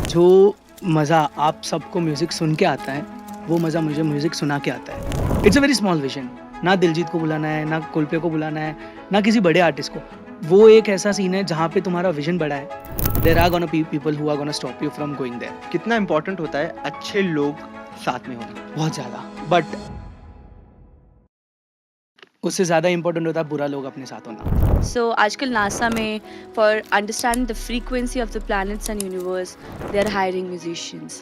जो मज़ा आप सबको म्यूज़िक सुन के आता है, वो मज़ा मुझे म्यूज़िक सुना के आता है। It's a very small vision. ना दिलजीत को बुलाना है, ना कोल्डप्ले को बुलाना है, ना किसी बड़े आर्टिस्ट को। वो एक ऐसा सीन है जहाँ पे तुम्हारा विज़न बड़ा है। There are gonna be people who are gonna stop you from going there. कितना इम्पोर्टेंट होता है अच्छे लोग साथ में होना। बहुत ज़्यादा। बट उससे ज़्यादा इम्पोर्टेंट होता है बुरा लोग अपने साथ होना। So आजकल नासा में for understanding the frequency of the planets and universe, they are hiring musicians.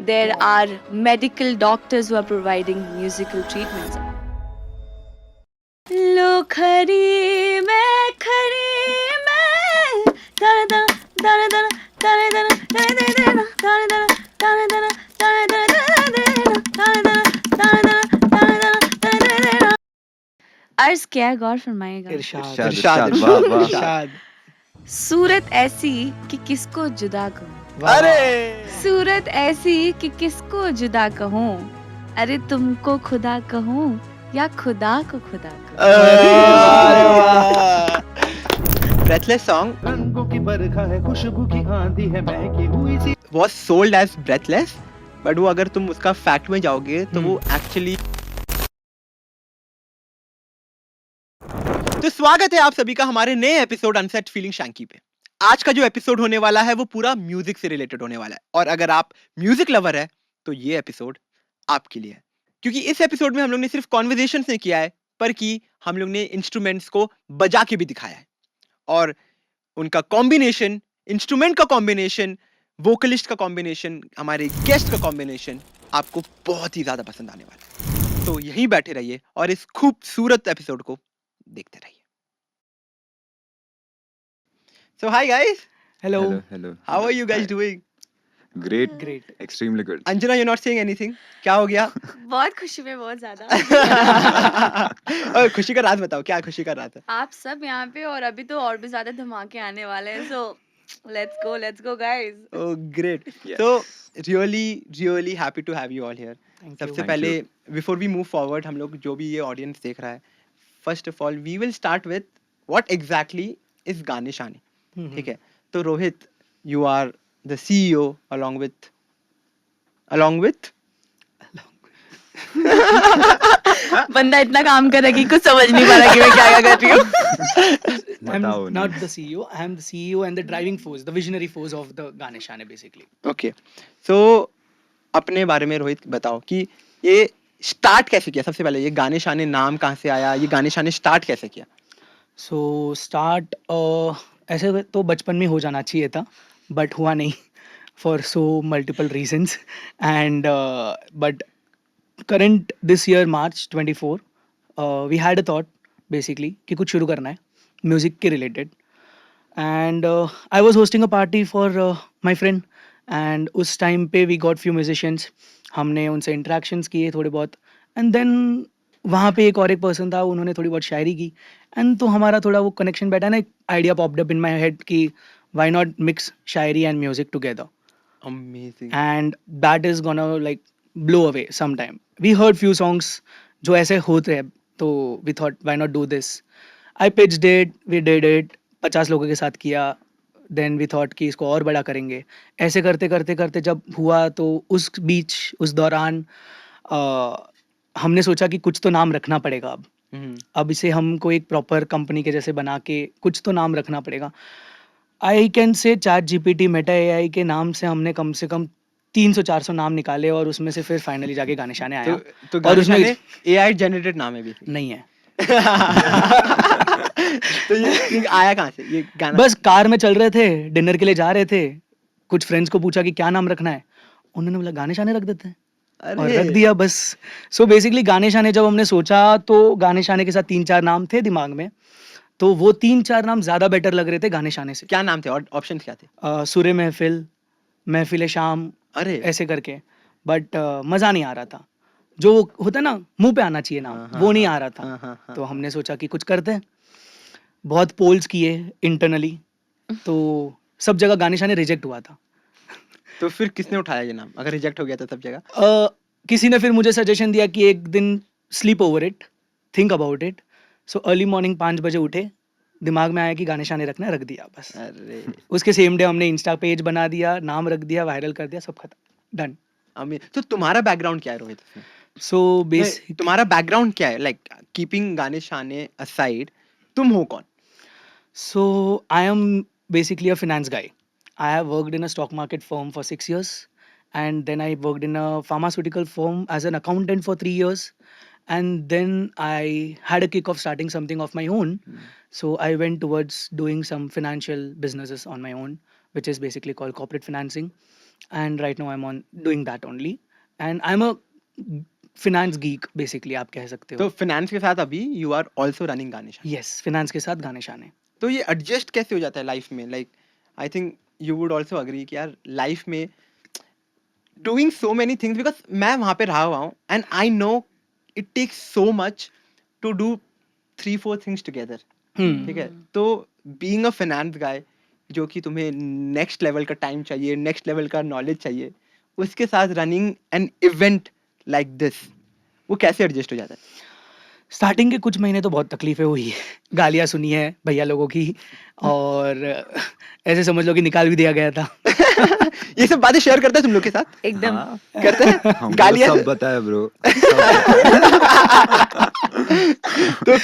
There are medical doctors who are providing musical treatments. लो खरी मैं दाना दाना दाना दाना दाना दाना दाना दाना दाना दाना दाना दाना दाना दाना अर्ज क्या गौर फरमाएगा। इरशाद। इरशाद, वाह वाह। इरशाद। सूरत ऐसी कि किसको जुदा कहूँ, वाह, अरे सूरत ऐसी कि किसको जुदा कहूँ, अरे तुमको खुदा कहूँ या खुदा को खुदा कहूँ। ब्रेथलेस सॉन्ग रंगों की बरखा है, खुशबू की आंधी है, महकी हुई सी was sold as breathless, but वो अगर तुम उसका फैक्ट में जाओगे तो वो एक्चुअली। तो स्वागत है आप सभी का हमारे नए एपिसोड अनसेट फीलिंग शैंकी पे। आज का जो एपिसोड होने वाला है वो पूरा म्यूजिक से रिलेटेड होने वाला है, और अगर आप म्यूजिक लवर है तो ये एपिसोड आपके लिए है, क्योंकि इस एपिसोड में हम लोग ने सिर्फ कॉन्वर्सेशन नहीं किया है, पर कि हम लोग ने इंस्ट्रूमेंट्स को बजा के भी दिखाया है, और उनका कॉम्बिनेशन, इंस्ट्रूमेंट का कॉम्बिनेशन, वोकलिस्ट का कॉम्बिनेशन, हमारे गेस्ट का कॉम्बिनेशन आपको बहुत ही ज्यादा पसंद आने वाला है। तो यहीं बैठे रहिए और इस खूबसूरत एपिसोड को देखते रहिए। So hi guys, hello. Hello how are you guys doing? Great great. Extremely good. Anjana, you're not saying anything. क्या हो गया? बहुत खुशी में बहुत ज्यादा। और खुशी का राज बताओ, क्या खुशी का राज है? आप सब यहाँ पे और अभी तो और भी ज्यादा धमाके आने वाले हैं, so let's go guys. Oh great. Yes. So really happy to have you all here. Thank सबसे यू। Thank पहले बिफोर वी मूव फॉरवर्ड, हम लोग जो भी ये ऑडियंस देख रहा है, first of all we will start with what exactly is गाने शाने। ठीक है, तो Rohit, you are the CEO along with बंदा इतना काम कर रहा है कि कुछ समझ नहीं पा रहा कि मैं क्या कर रही हूँ। I'm बताओ ना। not the CEO. I am the CEO and the driving force, the visionary force of the Gaane Shaane basically. Okay, so अपने बारे में रोहित बताओ कि ये स्टार्ट कैसे किया। सबसे पहले ये गाने शाने नाम कहाँ से आया, ये गाने शाने स्टार्ट कैसे किया? So start ऐसे तो बचपन में हो जाना चाहिए था, but हुआ नहीं for so multiple reasons and but current this year March 24 we had a thought basically कि कुछ शुरू करना है म्यूजिक के related and I was hosting a party for my friend and उस टाइम पे वी गॉट फ्यू म्यूजिशियंस, हमने उनसे इंटरेक्शंस किए थोड़े बहुत एंड देन वहाँ पे एक और एक पर्सन था, उन्होंने थोड़ी बहुत शायरी की एंड तो हमारा थोड़ा वो कनेक्शन बैठा ना, एक idea popped up in my head कि why not mix shayari and music together amazing. and that is gonna like blow away sometime. We heard few songs जो ऐसे होते हैं, तो we thought why not do this. I pitched it, we did it, 50 लोगों के साथ किया, then we thought कि इसको और बड़ा करेंगे। ऐसे करते करते करते जब हुआ तो उस बीच उस दौरान हमने सोचा कि कुछ तो नाम रखना पड़ेगा अब इसे हमको एक प्रॉपर कंपनी के जैसे बना के कुछ तो नाम रखना पड़ेगा। I can say chat GPT Meta AI के नाम से हमने कम से कम 300-400 नाम निकाले और उसमें से फिर फाइनली जाके गाने शाने आया। तो और गाने उसमें शाने एआई जनरेटेड नाम है बेसिकली। नहीं है। तो ये आया कहाँ से ये गाना? बस कार में चल रहे थे, डिनर के लिए जा रहे थे, कुछ फ्रेंड्स को पूछा कि क्या नाम रखना है, उन्होंने बोला गाने शाने रख देते हैं और अरे रख दिया बस। सो बेसिकली गाने शाने जब हमने सोचा तो गाने शाने के साथ 3-4 नाम थे दिमाग में, तो वो 3-4 नाम ज्यादा बेटर लग रहे थे गाने शाने से। क्या नाम थे और ऑप्शंस क्या थे? सुरे महफिल, महफिल शाम, अरे ऐसे करके, बट मज़ा नहीं आ रहा था। जो होता है ना मुंह पे आना चाहिए नाम, हाँ, वो नहीं हाँ, आ रहा था। हाँ। तो हमने सोचा कि कुछ करते हैं, बहुत पोल्स किए इंटरनली, तो सब जगह गाने शाने रिजेक्ट हुआ था। तो फिर किसने उठाया ये नाम, अगर रिजेक्ट हो गया था सब जगह? किसी ने फिर मुझे सजेशन दिया कि एक दिन sleep over it, think about it. So early morning 5 बजे उठे, दिमाग में आया कि गाने शाने रखना है, रख दिया बस। अरे उसके सेम डे हमने इंस्टा पेज बना दिया, नाम रख दिया, वायरल कर दिया, सब खत्म, डन। तो तुम्हारा बैकग्राउंड क्या है रोहित इसमें? सो बेसिक तुम्हारा बैकग्राउंड क्या है, लाइक कीपिंग गाने शाने असाइड, तुम हो कौन? So I am basically a finance guy. I have worked in a stock market firm for 6 years, and then I worked in a pharmaceutical firm as an accountant for 3 years, and then I had a kick of starting something of my own. So I went towards doing some financial businesses on my own, which is basically called corporate financing, and right now I'm on doing that only, and I'm a finance geek basically, आप कह सकते तो हो. Finance के साथ अभी you are also running गाने शाने। Yes, finance के साथ गाने शाने. तो ये एडजस्ट कैसे हो जाता है लाइफ में? Like I think you would also agree कि यार लाइफ में doing so many things, because मैं वहां पे रहा हुआ हूँ and I know it takes so much to do 3-4 things together, ठीक है? तो बीइंग अ फाइनेंस गाय, जो कि तुम्हें नेक्स्ट लेवल का टाइम चाहिए, नेक्स्ट लेवल का नॉलेज चाहिए, उसके साथ running an event like this, वो कैसे एडजस्ट हो जाता है? स्टार्टिंग के कुछ महीने तो बहुत तकलीफें हुई है, गालियाँ सुनी है भैया लोगों की, और ऐसे समझ लो कि निकाल भी दिया गया था. ये सब बातें शेयर करता है तुम लोग के साथ? एकदम। हाँ, करते हैं हमको गालियाँ? सब बताया ब्रो। तो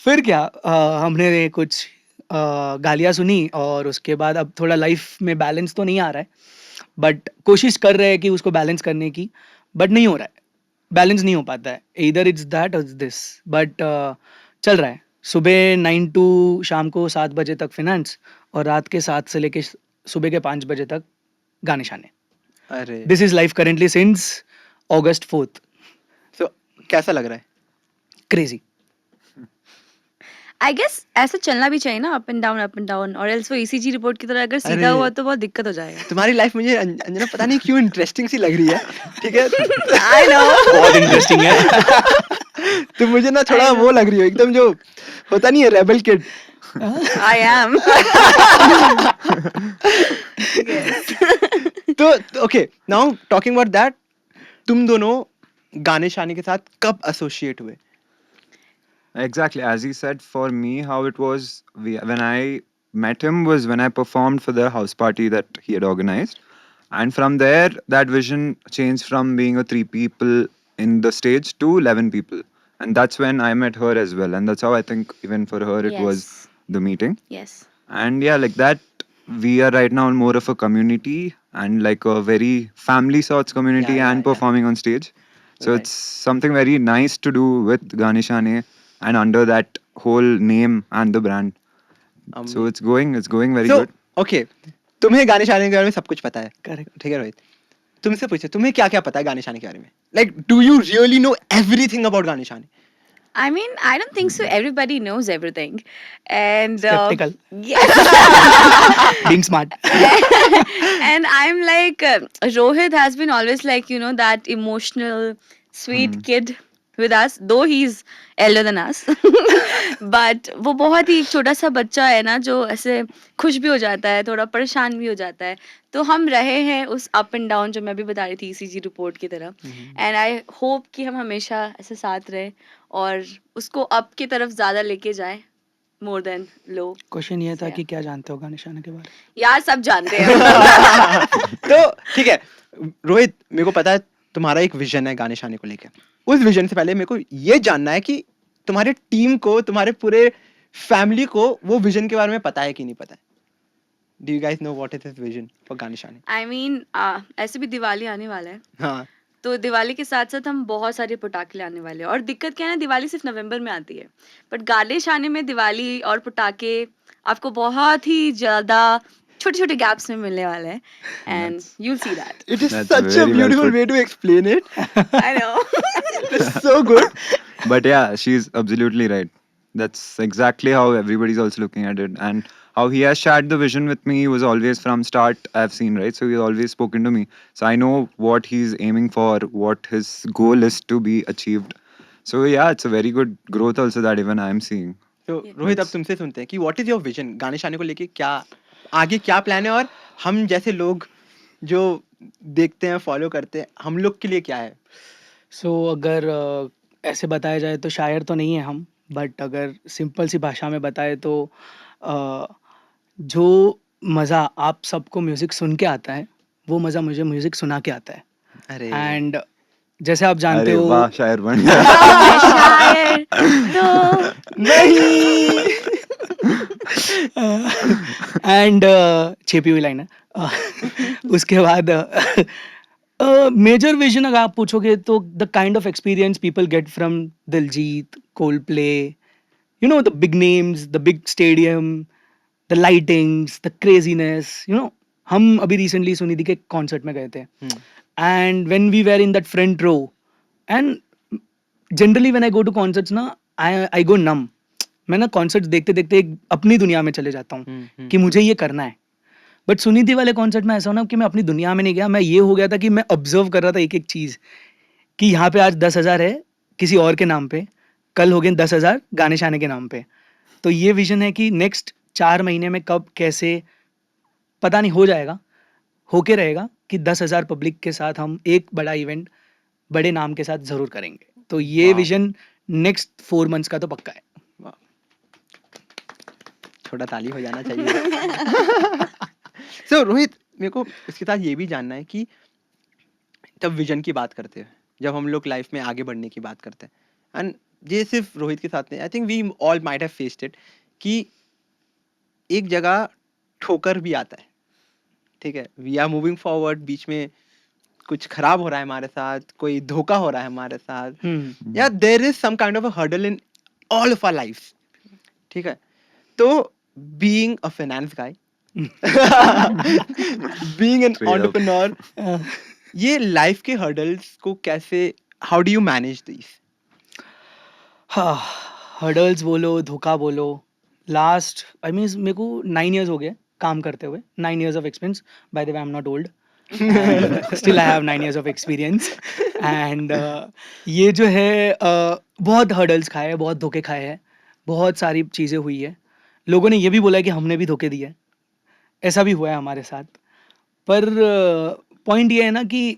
फिर क्या, हमने कुछ गालियाँ सुनी, और उसके बाद अब थोड़ा लाइफ में बैलेंस तो नहीं आ रहा है, बट कोशिश कर रहे हैं कि उसको बैलेंस करने की, बट नहीं हो रहा है, बैलेंस नहीं हो पाता है, इधर इट्स दैट और दिस, बट चल रहा है. सुबह 9 टू शाम को 7 बजे तक फिनेंस, और रात के 7 से लेके सुबह के 5 बजे तक गाने शाने. अरे this is life currently since August 4th. तो कैसा लग रहा है? क्रेजी. आई गेस ऐसा चलना भी चाहिए ना, अप एंड डाउन, और एल्स वो ईसीजी रिपोर्ट की तरह अगर सीधा अरे। हुआ तो बहुत दिक्कत हो जाएगा। तुम्हारी लाइफ मुझे अंजना पता नहीं क्यों इंटरेस्टिंग सी लग रही है, ठीक है? I know. बहुत इंटरेस्टिंग है. तो मुझे ना थोड़ा वो लग रही हो, एकदम जो होता नहीं है रेबल किड। I am. तो okay, now talking about that, तुम दोनों गाने शाने के साथ कब एसोसिएट हुए? Exactly, as he said, for me, how it was when I met him was when I performed for the house party that he had organized, and from there, that vision changed from being a 3 people in the stage to 11 people, and that's when I met her as well, and that's how I think even for her it was the meeting, Yes. and yeah, like that, we are right now more of a community and like a very family sorts community and performing on stage. So Right. it's something very nice to do with Gaane Shaane and under that whole name and the brand. So it's going very good. Okay, तुम्हें गाने शाने के बारे में सब कुछ पता है, करेक्ट. ठीक है रोहित? तुमसे पूछे तुम्हें क्या क्या पता है गाने शाने के बारे में? Like do you really know everything about गाने शाने? I mean, I don't think so. Everybody knows everything, and Skeptical. yes. Being smart. And I'm like, Rohit has been always like, you know, that emotional, sweet kid with us, though he's elder than us. But वो बहुत ही एक छोटा सा बच्चा है ना, जो ऐसे खुश भी हो जाता है, थोड़ा परेशान भी हो जाता है. तो हम रहे हैं उस अप एंड डाउन जो मैं भी बता रही थी ईसीजी रिपोर्ट की तरह, एंड आई होप कि हम हमेशा ऐसे साथ रहे और उसको अप की तरफ ज्यादा लेके जाए मोर देन लो. क्वेश्चन ये था Yeah. कि क्या जानते हो गाने शाने के बारे में? यार सब जानते हैं. तो ठीक है रोहित, मेरे को पता है तुम्हारा एक विजन है गाने शाने को लेके. उस विजन से पहले मेरे को ये जानना है कि तुम्हारे टीम को, तुम्हारे पूरे फैमिली को वो विजन के बारे में पता है कि नहीं पता है? Do you guys know what is this vision for गाने शाने? आई मीन ऐसे भी दिवाली आने वाला है, हाँ, तो दिवाली के साथ साथ हम बहुत सारे पटाखे लाने वाले हैं. और दिक्कत क्या है ना, दिवाली सिर्फ नवंबर में आती है, बट गाने शाने में दिवाली और पटाखे आपको बहुत ही ज्यादा छोटे छोटे गैप्स में मिलने वाले हैं, and you see that. It is That's such a very well beautiful put. Way to explain it. I know. It is so good. But yeah, she's absolutely right. That's exactly how everybody's also looking at it, and how he has shared the vision with me was always from start I've seen, right? So he's always spoken to me, so I know what he's aiming for, what his goal is to be achieved. So yeah, it's a very good growth also that even I'm seeing. तो रोहित, अब तुमसे सुनते हैं कि what is your vision गाने शाने को लेके, क्या आगे क्या प्लान है, और हम जैसे लोग जो देखते हैं, फॉलो करते हैं, हम लोग के लिए क्या है? सो अगर ऐसे बताया जाए तो शायर तो नहीं है हम, बट अगर सिंपल सी भाषा में बताए तो जो मज़ा आप सबको म्यूज़िक सुन के आता है, वो मज़ा मुझे म्यूज़िक सुना के आता है। अरे एंड जैसे आप जानते अरे वाह, हो शायर बन गया. मैं शायर तो नहीं एंड छेपी हुई लाइन है। उसके बाद मेजर विजन अगर आप पूछोगे तो the kind of experience people get from Diljit, Coldplay, you know, the big names, the big stadium, the lightings, the craziness, you know. हम अभी रिसेंटली सुनिधि के कॉन्सर्ट में गए थे and when we were in that front row and generally when I go to concerts ना I गो नम. मैं ना concerts देखते देखते एक अपनी दुनिया में चले जाता हूँ कि मुझे ये करना है. बट सुनिधि वाले कॉन्सर्ट में ऐसा होना कि मैं अपनी दुनिया में नहीं गया, मैं ये हो गया था कि मैं ऑब्जर्व कर रहा था एक एक चीज़ कि यहाँ पे आज 10,000 है किसी और के नाम पे, कल हो गए 10,000 गाने शाने के नाम पे. तो ये विजन है कि नेक्स्ट 4 महीने में कब कैसे पता नहीं हो जाएगा, होके रहेगा कि 10,000 पब्लिक के साथ हम एक बड़ा इवेंट बड़े नाम के साथ ज़रूर करेंगे. तो ये वाह। विजन नेक्स्ट 4 मंथ्स का तो पक्का है. वाह, थोड़ा ताली हो जाना चाहिए. सो रोहित, मेरे को इसके साथ ये भी जानना है कि जब विजन की बात करते हैं, जब हम लोग लाइफ में आगे बढ़ने की बात करते हैं, एंड ये सिर्फ रोहित के साथ नहीं, I think we all might have faced it, कि एक जगह ठोकर भी आता है. ठीक है, वी आर मूविंग फॉरवर्ड, बीच में कुछ खराब हो रहा है हमारे साथ, कोई धोखा हो रहा है हमारे साथ, या there is some kind of a hurdle in all of our life. ठीक है, तो being a finance guy, being an Straight up. Entrepreneur, ये लाइफ के हर्डल्स को कैसे, how do you manage this? हाँ, हर्डल्स बोलो, धोखा बोलो, लास्ट आई मीन मेरे को 9 इयर्स हो गए काम करते हुए, 9 years of experience. By the way I am not old and still I have 9 years of experience and ये जो है बहुत हर्डल्स खाए हैं, बहुत धोखे खाए हैं, बहुत सारी चीज़ें हुई है. लोगों ने ये भी बोला है कि हमने भी धोखे दिए हैं, ऐसा भी हुआ है हमारे साथ. पर पॉइंट ये है ना कि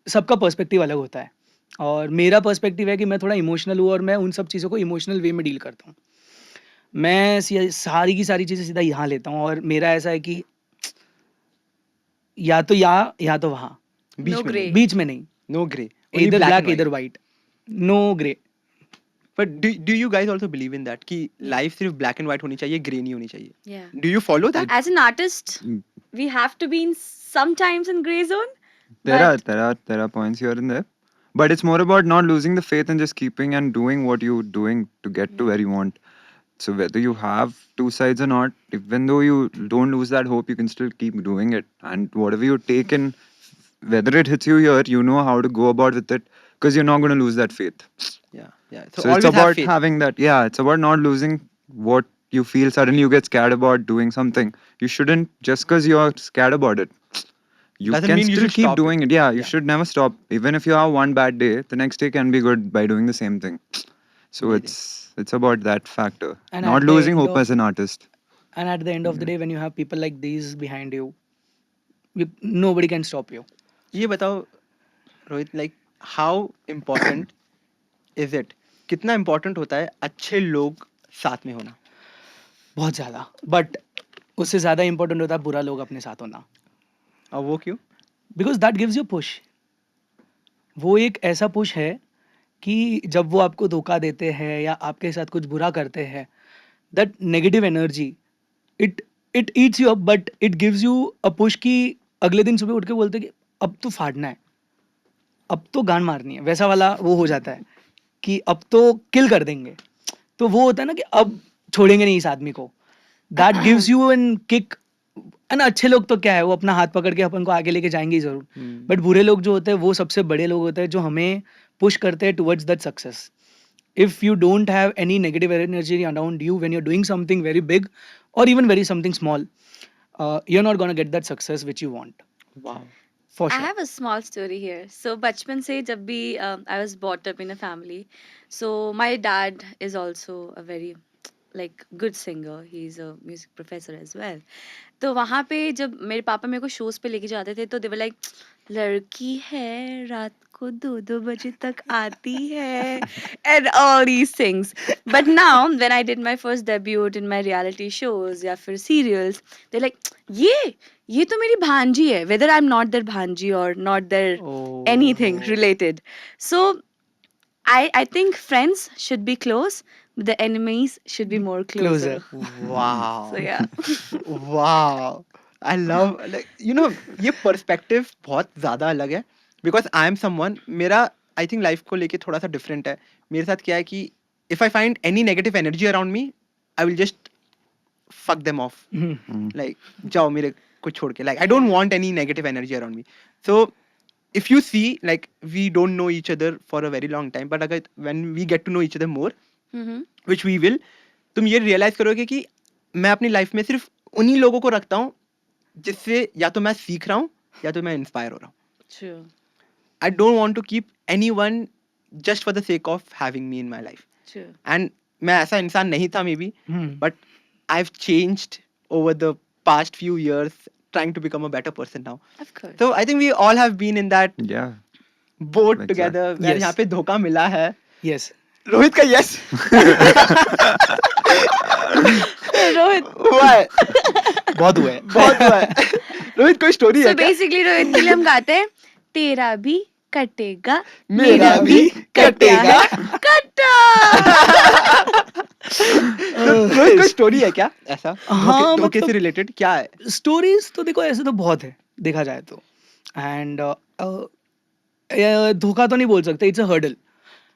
सबका पर्सपेक्टिव अलग होता है और मेरा पर्सपेक्टिव है कि मैं थोड़ा इमोशनल हूँ और मैं उन सब चीज़ों को इमोशनल वे में डील करता हूँ. मैं सारी की सारी चीज़ें सीधा यहाँ लेता हूँ और मेरा ऐसा है कि या तो या तो वहाँ, बीच No में grey. बीच में नहीं. नो ग्रे, इधर ब्लैक इधर white, no grey. But do you guys also believe in that कि लाइफ सिर्फ ब्लैक एंड व्हाइट होनी चाहिए, ग्रे नहीं होनी चाहिए? Yeah. Do you follow that? As an artist, Mm. we have to be in sometimes in gray zone. There are points here and there, but it's more about not losing the faith and just keeping and doing what you're doing to get to where you want. So whether you have two sides or not, even though you don't lose that hope, you can still keep doing it. And whatever you take in, whether it hits you here, you know how to go about with it because you're not going to lose that faith. Yeah. So So it's always have about faith. having that. Yeah, it's about not losing what you feel. Suddenly you get scared about doing something. You shouldn't just because you're scared about it. You Doesn't can mean you still should keep stop it. doing it. Yeah, you Yeah. should never stop. Even if you have one bad day, the next day can be good by doing the same thing. So Amazing. it's about that factor. And Not at the losing end hope of as an artist. and at the end of the day when you have people like these behind you, nobody can stop you. ये बताओ Rohit, like how important is it, कितना important होता है अच्छे लोग साथ में होना? बहुत ज़्यादा. बट उससे ज़्यादा इम्पोर्टेंट होता है बुरा लोग अपने साथ होना. और वो क्यों? Because that gives you push. वो एक ऐसा पुश है कि जब वो आपको धोखा देते हैं या आपके साथ कुछ बुरा करते हैं, that negative energy it it eats you up but it gives you a push कि अगले दिन सुबह उठ के बोलते हैं कि अब तो फाड़ना है, अब तो गान मारनी है, वैसा वाला वो हो जाता है कि अब तो किल कर देंगे. तो वो होता है ना कि अब छोड़ेंगे नहीं इस आदमी को. That gives you an kick. ना अच्छे लोग तो क्या है, वो अपना हाथ पकड़ के अपन को आगे लेके जाएंगे ही जरूर. बट बुरे लोग जो होते हैं वो सबसे बड़े लोग होते हैं जो हमें पुश करते हैं towards that success. If you don't have any negative energy around you when you're doing something very big or even very something small, you're not gonna get that success which you want. Wow. For I sure. have a small story here. So बचपन से जब भी I was brought up in a family. So my dad is also a very like good singer. He's a music professor as well. तो वहाँ पे जब मेरे पापा मेरे को शोज पे लेके जाते थे तो दे वर लाइक लड़की है रात को 2-2 बजे तक आती है and all these things. But now when I did my first debut in my reality shows या फिर serials, they're like ये तो मेरी भांजी है, whether I'm not their भांजी or not their anything related. So I think friends should be close, but the enemies should be more closer. Wow. So yeah. Wow. I love, like, you know, ये perspective बहुत ज़्यादा अलग है because I am someone, मेरा I think life को लेके थोड़ा सा डिफरेंट है. मेरे साथ क्या है कि if I find any negative energy around me, I will just fuck them off. Like, जाओ मेरे को छोड़ के. Like, I don't want any negative energy around me. So, if you see, like, we don't know each other for a very long time, but अगर when we get to know each other more, Mm-hmm. which we will, तुम ये realize करोगे कि मैं अपनी life में सिर्फ उन्हीं लोगों को रखता हूँ जिससे या तो मैं सीख रहा हूँ या तो मैं इंस्पायर हो रहा हूँ. True. I don't want to keep anyone just for the sake of having me in my life. True. And मैं ऐसा इंसान नहीं था maybe, but I've changed over the past few years trying to become a better person now. Of course. So I think we all have been in that Yeah. boat Exactly. together where Yes. यहाँ पे धोखा मिला है. Yes. Rohit का yes Rohit. हुआ है, बहुत हुआ है. बहुत हुआ है. रोहित कोई स्टोरी So है क्या? basically रोहित के लिए हम गाते हैं तेरा भी कटेगा मेरा भी कटेगा. कट्टा. रोहित कोई स्टोरी है क्या ऐसा हाँ, धोखे से मतलब- रिलेटेड क्या है? स्टोरीज तो देखो ऐसे तो बहुत है देखा जाए तो. एंड धोखा तो नहीं बोल सकते. It's a hurdle.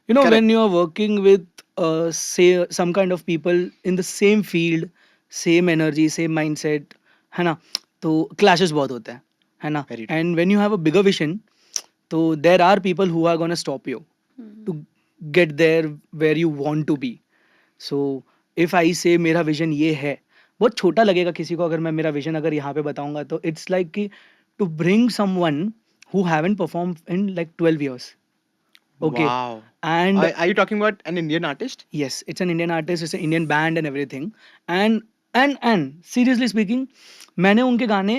You know, Correct. when you are working with, say, some kind of people in the same field, same energy, same mindset, है ना, तो clashes बहुत होते हैं, है ना. Very true. And when you have a bigger vision, तो there are people who are gonna stop you to get there where you want to be. So if I say मेरा vision ये है, बहुत छोटा लगेगा किसी को अगर मैं मेरा vision अगर यहाँ पे बताऊंगा तो it's like कि to bring someone who haven't performed in like 12 years. Okay. Wow. And Are you talking about an Indian artist? yes, it's an Indian artist, it's an Indian band and everything. And seriously speaking, मैंने उनके गाने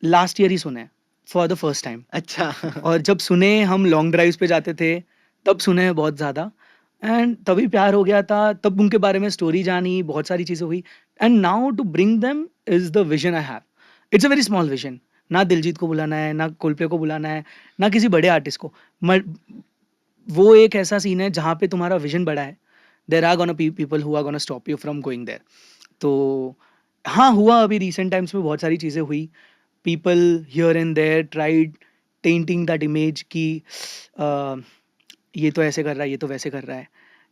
last year ही सुने for the first time. अच्छा. और जब सुने हम long drives पे जाते थे तब सुने बहुत ज़्यादा. एंड तभी प्यार हो गया था. तब उनके बारे में स्टोरी जानी, बहुत सारी चीज़ें हुई. And now to bring them is the vision I have. It's a very small vision. ना दिलजीत को बुलाना है, ना कोल्डप्ले को बुलाना है, ना किसी बड़े आर्टिस्ट को. वो एक ऐसा सीन है जहाँ पे तुम्हारा विजन बड़ा है. There are gonna people who are gonna stop you from going there. तो हाँ, हुआ अभी रिसेंट टाइम्स में बहुत सारी चीज़ें हुई. People here and there tried tainting that image कि ये तो ऐसे कर रहा है, ये तो वैसे कर रहा है,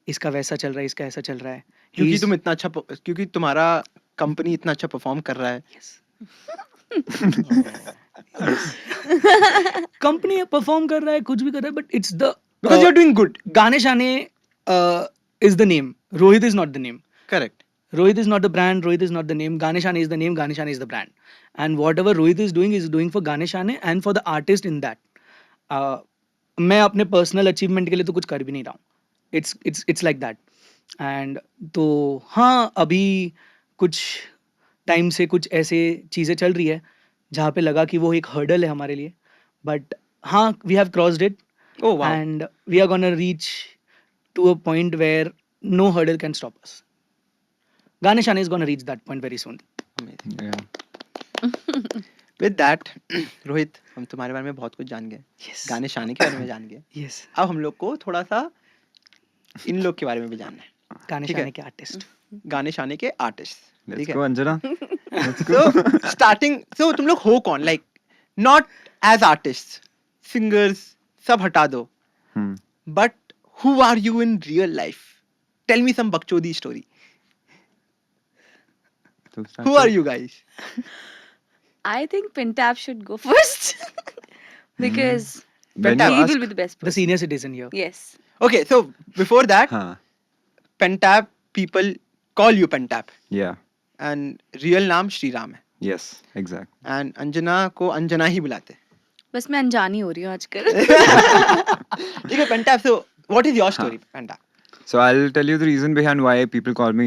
इसका वैसा चल रहा है, इसका ऐसा चल रहा है. क्योंकि He's- तुम इतना अच्छा क्योंकि तुम्हारा कंपनी इतना अच्छा परफॉर्म कर रहा है. Yes. कंपनी परफॉर्म कर रहा है, कुछ भी कर रहा है, but it's the Because you're doing good. गाने शाने is the name. Rohit is not the name. Correct. Rohit is not the brand. Rohit is not the name. Gaane Shaane is the name. Gaane Shaane is the brand. And whatever Rohit is doing for Gaane Shaane and for the artist in that. मैं अपने personal achievement के लिए तो कुछ कर भी नहीं रहा हूँ. It's like that. And तो हाँ, अभी कुछ टाइम से कुछ ऐसे चीज़ें चल रही है जहाँ पे लगा कि वो एक हर्डल है हमारे लिए. बट हाँ, we have crossed it. Oh wow. And we are gonna reach to a point where no hurdle can stop us. Gaane Shaane is gonna reach that point very soon. Amazing. Yeah. With that, Rohit, हम तुम्हारे बारे में बहुत कुछ जान गए. Yes. गाने शाने के बारे में जान गए. Yes. अब हम लोग को थोड़ा सा इन लोग के बारे में भी जानना है. Gaane ठीक है. Shaane के artist. गाने शाने के आर्टिस्ट. Let's ठीक go, है. Anjana. Let's go. So starting, so तुम लोग हो कौन? Like not as artists, singers, सब हटा दो. Hmm. But who are you in real life? Tell me some bakchodi story. So start Who with- are you guys? I think Pentap should go first because When Pentap, you he ask- will be the best The person. senior citizen here. Yes. Okay, so before that, Huh. Pentap people call you Pentap, Yeah. and real नाम श्री राम है. Yes. Exact. And Anjana को अंजना ही बुलाते हैं. बस मैं अनजानी हो रही हूँ आजकल. ठीक है, Pentap. So what is your story, Pentap? So I'll tell you the reason behind why people call me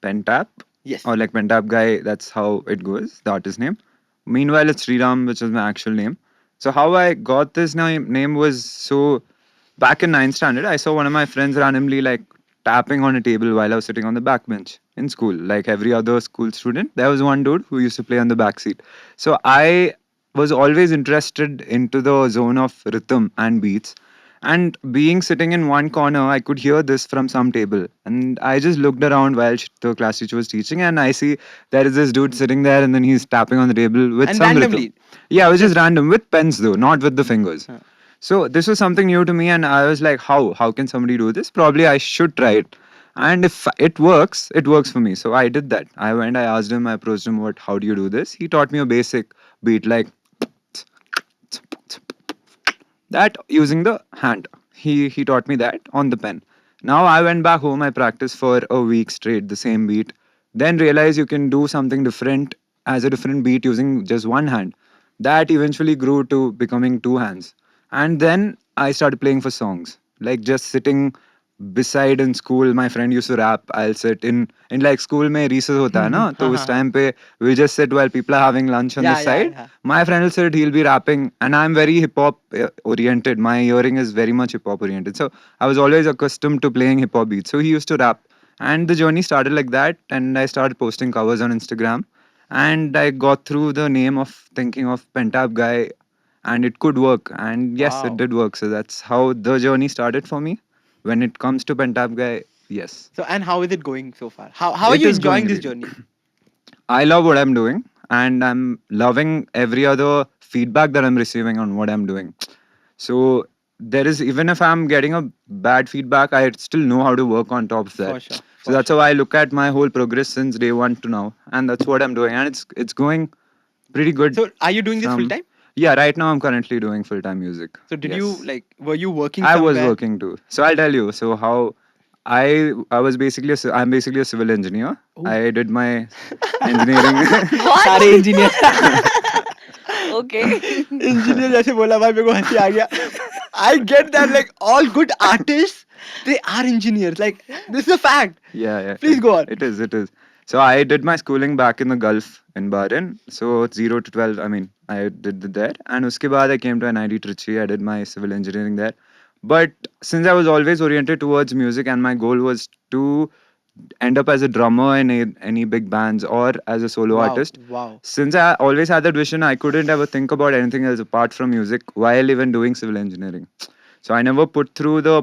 Pentap Yes. or like Pentap Guy. That's how it goes. The artist name. Meanwhile, it's Sriram, which is my actual name. So how I got this name was, so back in ninth standard, I saw one of my friends randomly like tapping on a table while I was sitting on the back bench in school. Like every other school student, there was one dude who used to play on the back seat. So I was always interested into the zone of rhythm and beats. And being sitting in one corner, I could hear this from some table. And I just looked around while the class teacher was teaching, and I see there is this dude sitting there, and then he's tapping on the table with And some randomly. rhythm. Yeah, it was just random with pens though, not with the fingers. Huh. So this was something new to me, and I was like, how can somebody do this? Probably I should try it. And if it works for me. So I did that. I went, I asked him, I approached him, how do you do this? He taught me a basic beat like that using the hand. He taught me that on the pen. Now I went back home, I practiced for a week straight the same beat, then realized you can do something different as a different beat using just one hand. That eventually grew to becoming two hands. And then I started playing for songs. Like just sitting beside in school, my friend used to rap. I'll sit in like school mein recess hota hai na, to us time pe we'll just sit while people are having lunch on the Yeah, yeah, side. yeah. My friend will sit, he'll be rapping, and I'm very hip hop oriented. My hearing is very much hip hop oriented. So I was always accustomed to playing hip hop beats. So he used to rap. And the journey started like that, and I started posting covers on Instagram. And I got through the name of thinking of Pentap Guy, and it could work. And yes, Wow. it did work. So that's how the journey started for me. When it comes to Pentap Guy, yes. So, and how is it going so far? How are It you is going enjoying this great. journey? I love what I'm doing, and I'm loving every other feedback that I'm receiving on what I'm doing. So there is, even if I'm getting a bad feedback, I still know how to work on top of that. For sure. So that's how I look at my whole progress since day one to now, and that's what I'm doing, and it's going pretty good. So, are you doing this full from- time? Yeah, right now I'm currently doing full time music. So, did Yes. you like? Were you working I was somewhere? working too. So I'll tell you. So how I was basically I'm basically a civil engineer. Oh. I did my engineering. What? सारे engineer Okay. Engineer जैसे बोला भाई मेरे को हंसी आ गया. I get that, like all good artists, they are engineers. Like this is a fact. Yeah. Please go on. It is. So I did my schooling back in the Gulf in Bahrain. So 0 to 12, I mean, I did there. And uske baad I came to NIT Trichy. I did my civil engineering there. But since I was always oriented towards music, and my goal was to end up as a drummer in any big bands or as a solo artist. Wow. Since I always had that vision, I couldn't ever think about anything else apart from music while even doing civil engineering. So I never put through the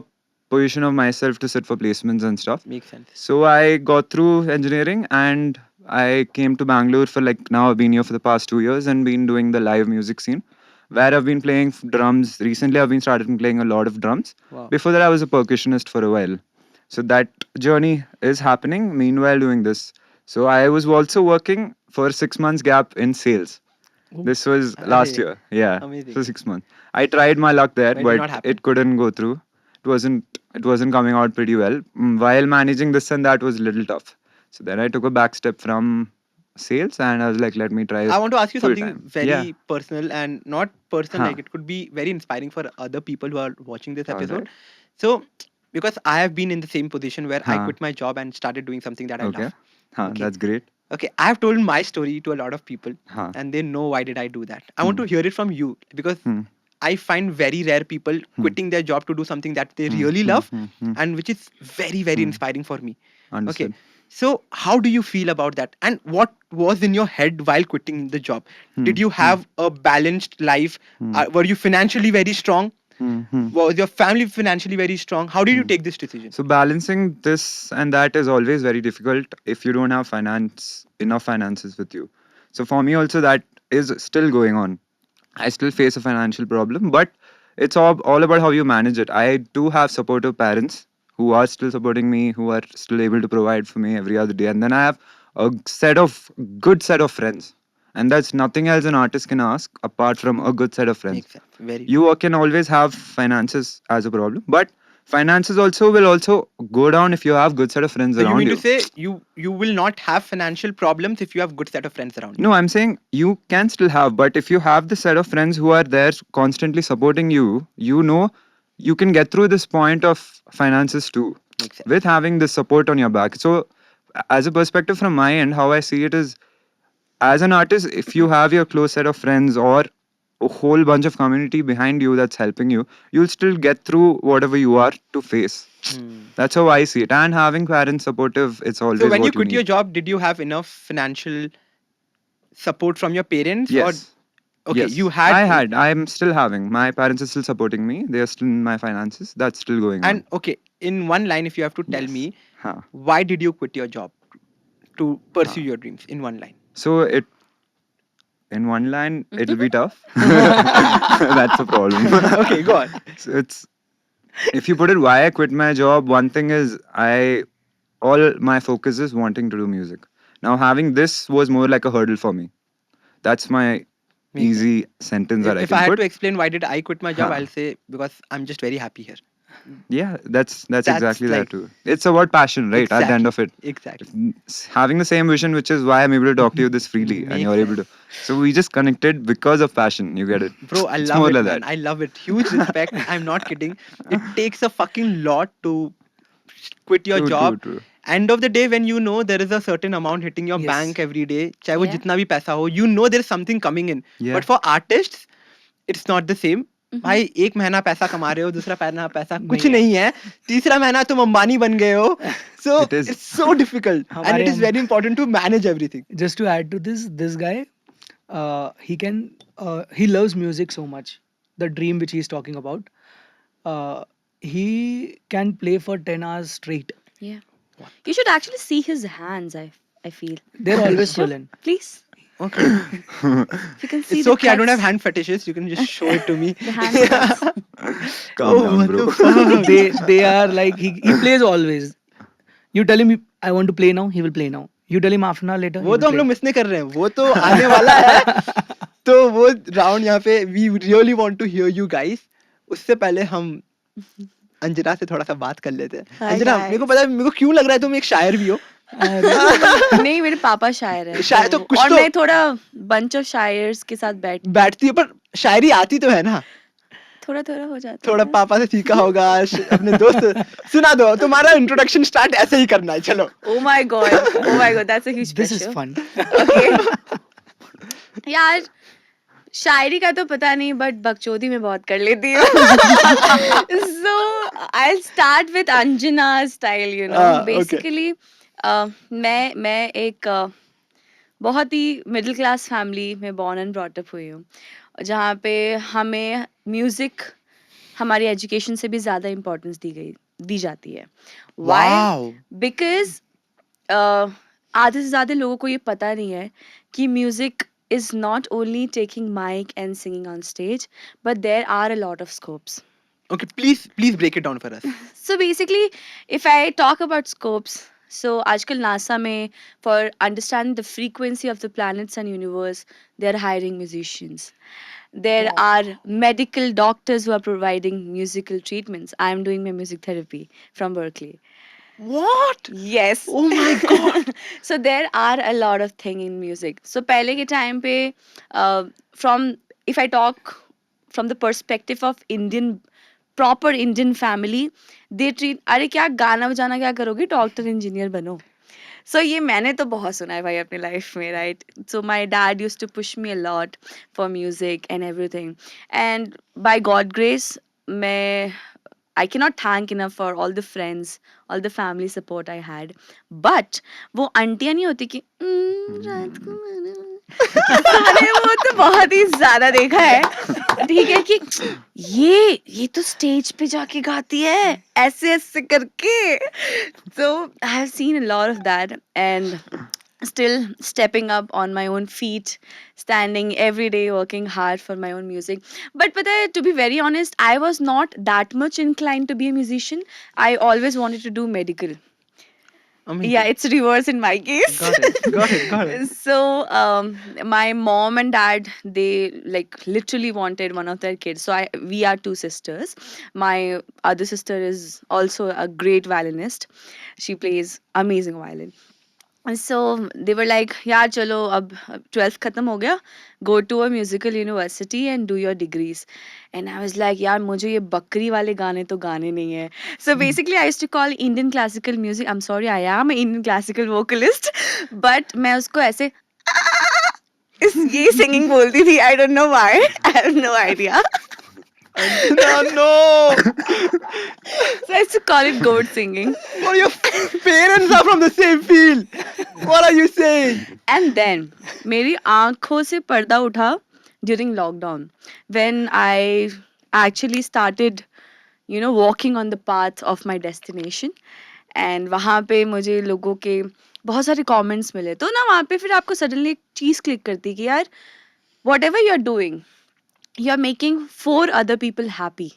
position of myself to sit for placements and stuff. Makes sense. So I got through engineering, and I came to Bangalore for, like, now I've been here for the past 2 years and been doing the live music scene, where I've been playing drums. Recently, I've been started playing a lot of drums. Wow. Before that, I was a percussionist for a while. So that journey is happening. Meanwhile, doing this. So I was also working for a 6 months gap in sales. This was last Arey. year. Yeah. Amazing. For 6 months. I tried my luck there, But it did not but happen. it couldn't go through. It wasn't coming out pretty well. While managing this and that was a little tough. So then I took a back step from sales, and I was like, let me try. I want to ask you full something time. very Yeah. personal and not personal. Huh. Like it could be very inspiring for other people who are watching this Alright. episode. So, because I have been in the same position where I Huh. quit my job and started doing something that I Okay. love. Okay. That's great. Okay, I have told my story to a lot of people, Huh. and they know why did I do that. I want to hear it from you because Hmm. I find very rare people quitting their job to do something that they really love, and which is very very inspiring for me. Understood. Okay, so how do you feel about that, and what was in your head while quitting the job? Did you have a balanced life? Were you financially very strong? Was your family financially very strong? How did you take this decision? So balancing this and that is always very difficult if you don't have enough finances with you. So for me also, that is still going on. I still face a financial problem, but it's all about how you manage it. I do have supportive parents who are still supporting me, who are still able to provide for me every other day. And then I have a good set of friends. And that's nothing else an artist can ask apart from a good set of friends. Makes sense. Very. You can always have finances as a problem, but finances will also go down if you have good set of friends So you around mean you. to say you will not have financial problems if you have good set of friends around you? No, I'm saying you can still have, but if you have the set of friends who are there constantly supporting you, you can get through this point of finances too, Makes sense. with having the support on your back. So, as a perspective from my end, how I see it is, as an artist, if you have your close set of friends or a whole bunch of community behind you that's helping you, you'll still get through whatever you are to face. That's how I see it. And having parents supportive, it's always So when you what you quit your need. job, did you have enough financial support from your parents, or Yes. okay, Yes. you had I'm still having. My parents are still supporting me. They are still in my finances. That's still going and on. okay, in one line, if you have to tell Yes. me, Huh. why did you quit your job to Huh. pursue your dreams? In one line. So it in one line, it'll be tough. That's a problem. Okay, go on. So it's if you put it why I quit my job, one thing is I all my focus is wanting to do music. Now having this was more like a hurdle for me. That's my Makes sense. easy sentence that I If I can had put. to explain why did I quit my job, Huh. I'll say because I'm just very happy here. Yeah, that's That's exactly that like too. It's about passion, right? At the end exactly, of it, exactly. having the same vision, which is why I'm able to talk to you this freely, and Makes you're able sense. to. So we just connected because of passion. You get it? Bro, I It's love more it, like man. that. I love it. Huge respect. I'm not kidding. It takes a fucking lot to quit your True, job. true, true. End of the day, when you know there is a certain amount hitting your Yes. bank every day, चाहे वो Yeah. जितना भी पैसा हो, you know there's something coming in. Yeah. But for artists, it's not the same. Mhm. भाई एक महीना पैसा कमा रहे हो, दूसरा महीना पैसा कुछ नहीं है। नहीं है, तीसरा महीना तुम अंबानी बन गए हो. So It is. it's so difficult, and हमारे it is यहाँ- very important to manage everything. Just to add to this guy, he loves music so much. The dream which he's talking about, he can play for 10 hours straight. Yeah. You should actually see his hands. I feel. They're always Sure. swollen. Please. Okay. If you can see It's the okay. I don't have cuts, hand fetishes. You can just show it to me. the hand cuts. Calm Oh, down, what bro. the fuck? They are like he plays always. You tell him I want to play now, he will play now. You tell him half an hour later, he वो will तो हम play. लोग miss नहीं कर रहे हैं, वो तो आने वाला है. तो वो राउंड यहाँ पे we really want to hear you guys. उससे पहले हम अंजना से थोड़ा सा बात कर लेते हैं. Hi, Anjana, guys. मेरे को पता है, मेरे को क्यों लग रहा है तुम एक शायर भी हो. नहीं, मेरे पापा शायर है. शायर तो कुछ और तो- मैं थोड़ा bunch of शायर्स के साथ बैठती है, पर शायरी आती तो है ना. थोड़ा थोड़ा हो जाता थोड़ा है. पापा से सीखा होगा, अपने दोस्त सुना दो. तुम्हारा इंट्रोडक्शन स्टार्ट ऐसे ही करना है. चलो. Oh my god, that's a huge This pressure. is fun. Okay. यार शायरी का तो पता नहीं, बट बकचोदी में बहुत कर लेती हूँ. So I'll start with Anjana style, you know. Okay. Basically, मैं एक बहुत ही मिडिल क्लास फैमिली में बॉर्न एंड ब्रॉट अप हुई हूँ, जहाँ पे हमें म्यूजिक हमारी एजुकेशन से भी ज़्यादा इम्पोर्टेंस दी जाती है. Why? Wow. बिकॉज आधे से ज़्यादा लोगों को ये पता नहीं है कि music is not only taking mic and singing on stage, but there are a lot of scopes. Okay, please break it down for us. So basically, if I talk about scopes, so आजकल NASA में for understanding the frequency of the planets and universe, they are hiring musicians. There are medical doctors who are providing musical treatments. I am doing my music therapy from Berkeley. What? Yes. Oh my god. So there are a lot of thing in music. So पहले के time पे from if I talk from the perspective of proper Indian family, they treat अरे क्या गाना बजाना क्या करोगे, doctor engineer बनो. So ये मैंने तो बहुत सुना है भाई अपनी लाइफ में, right? So my dad used to push me a lot for music and everything. And by God grace, I cannot thank enough for all the friends, all the family support I had. But वो आंटियाँ नहीं होती कि रात को मैंने वो तो बहुत ही ज्यादा देखा है, ठीक है, कि ये तो स्टेज पे जाके गाती है ऐसे ऐसे करके. So I have seen a lot of that, and still stepping up on my own feet, standing every day, working hard for my own music. But to be very honest, I was not that much inclined to be a musician. I always wanted to do medical. Amazing. Yeah, it's reverse in my case. Got it. So my mom and dad, they like literally wanted one of their kids. So we are two sisters. My other sister is also a great violinist. She plays amazing violin. And so they were like, यार चलो अब 12th खत्म हो गया, go to a musical university and do your degrees. And I was like, यार मुझे ये बकरी वाले गाने तो गाने नहीं है. So basically I used to call Indian classical music, I'm sorry, I am an Indian classical vocalist, but मैं उसको ऐसे ये singing बोलती थी. I don't know why. I have no idea. Anjana, no! So I used to call it goat singing. Or your parents are from the same field. What are you saying? And then मेरी आँखों से पर्दा उठा during lockdown when I actually started walking on the path of my destination. And वहाँ पे मुझे लोगों के बहुत सारे comments मिले, तो ना वहाँ पे फिर आपको suddenly एक चीज़ click करती है कि यार whatever you're doing, you're making 4 other people happy.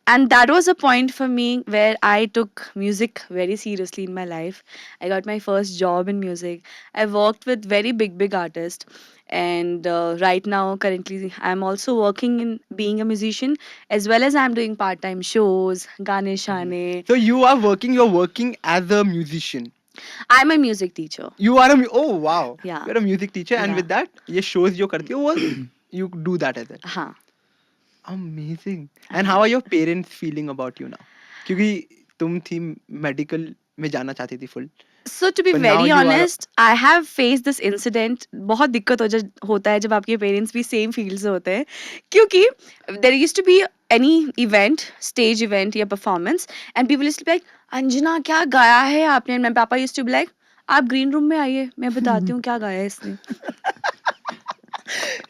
And that was a point for me where I took music very seriously in my life. I got my first job in music. I worked with very big artists. And right now, currently, I'm also working in being a musician as well as I'm doing part-time shows, Gaane Shaane. So you're working as a musician. I'm a music teacher. You are oh wow. Yeah. You're a music teacher, and Yeah. with that, ये shows जो करती हो वो you do that as well. हाँ. Amazing. And how are your parents feeling about you now? क्योंकि तुम थी medical में जाना चाहती थी full. So to be But now very you are- honest, I have faced this incident. बहुत दिक्कत होता है जब आपके parents भी same field से होते हैं, क्योंकि there used to be any event, stage event या performance, and people used to be like, Anjana क्या गाया है आपने? And my papa used to be like, आप green room में आइए, मैं बताती हूँ क्या गाया है इसने.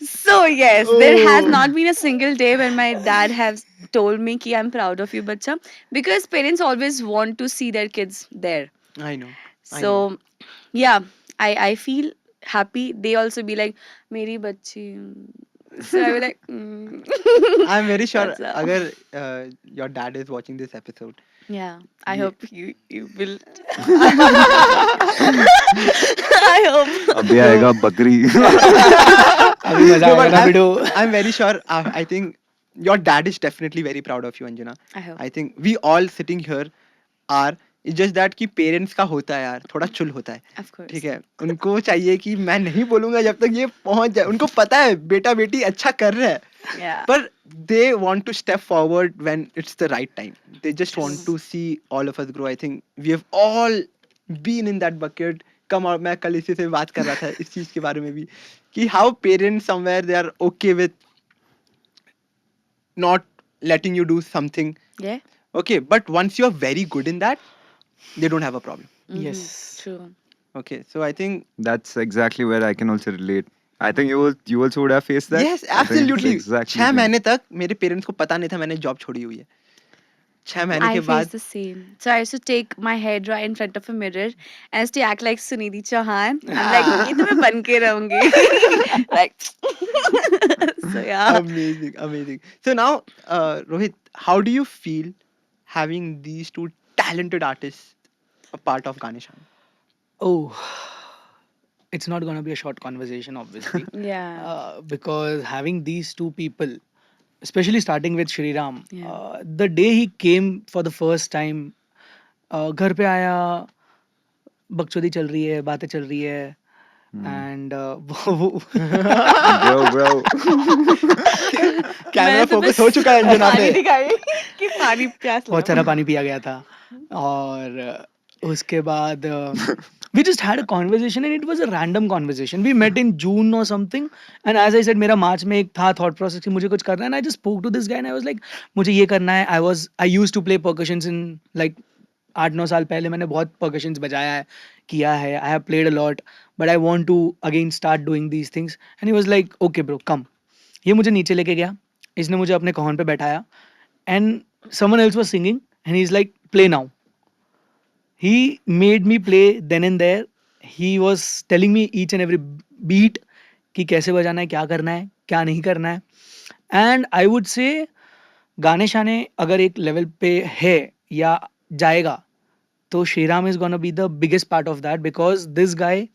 So yes, there has Oh. not been a single day when my dad has told me कि I'm proud of you, बच्चा, because parents always want to see their kids there. I know. I know. So yeah, I feel happy. They also be like, मेरी बच्ची. So I be like, I'm very sure That's all. अगर your dad is watching this episode. yeah, I Yeah. hope you will. I hope. अभी आएगा बकरी. अभी मजा No, आएगा but ना video. I'm very sure. I think your dad is definitely very proud of you, Anjana. I hope. I think we all sitting here are. It's just that कि parents का होता है यार, थोड़ा चुल होता है. Of course. ठीक है, उनको चाहिए कि मैं नहीं बोलूंगा जब तक ये पहुंच जाए. उनको पता है बेटा बेटी अच्छा कर रहे हैं, Yeah. पर they want to step forward when it's the right time. They just want to see all of us grow. I think we have all been in that bucket. Come on, मैं कल इसी से बात कर रहा था इस चीज के बारे में भी कि how parents somewhere they are okay with not letting you do something. Yeah. Okay, but once you're very good in that, they don't have a problem. Yes. True. Okay, so I think That's exactly where I can also relate. I think you also would have faced that. yes, I think it's absolutely. Exactly. 6 the- महीने तक मेरे parents को पता नहीं था मैंने job छोड़ी हुई है. 6 महीने I के face बाद the same. So I used to take my hair dry in front of a mirror and I used to act like Sunidhi Chauhan. I'm like, ये तो मैं बन के रहूंगी. Like, so yeah. amazing. So now, Rohit, how do you feel having these two talented artists a part of Gaane Shaane? Oh, it's not gonna be a short conversation, obviously. Yeah. Because having these two people, especially starting with Shri Ram, Yeah. the day he came for the first time, घर पे आया, बकचोदी चल रही है, बातें चल रही है, and वो Bro. कैमरा मैं तो फोकस बस हो चुका है अंजना पानी पे. दिखाई कि पानी प्यास बहुत लगा. सारा पानी पिया गया था. और उसके बाद we just had a conversation and it was a random conversation. We met in June or something, and as I said, मेरा मार्च में एक था thought process कि मुझे कुछ करना है, and I just spoke to this guy and I was like, मुझे ये करना है. I used to play percussions in like 8-9 साल पहले मैंने बहुत percussions बजाया है, किया है. I have played a lot, but I want to again start doing these things. And he was like, okay bro, come. ये मुझे नीचे लेके गया, इसने मुझे अपने कोहन पे बैठाया, and someone else was singing, and he's like, play now. He made me play then and there. He was telling me each and every beat कि कैसे बजाना है, क्या करना है, क्या नहीं करना है. And I would say गाने शाने अगर एक लेवल पे है या जाएगा तो Shriram is gonna be the biggest part of that because this guy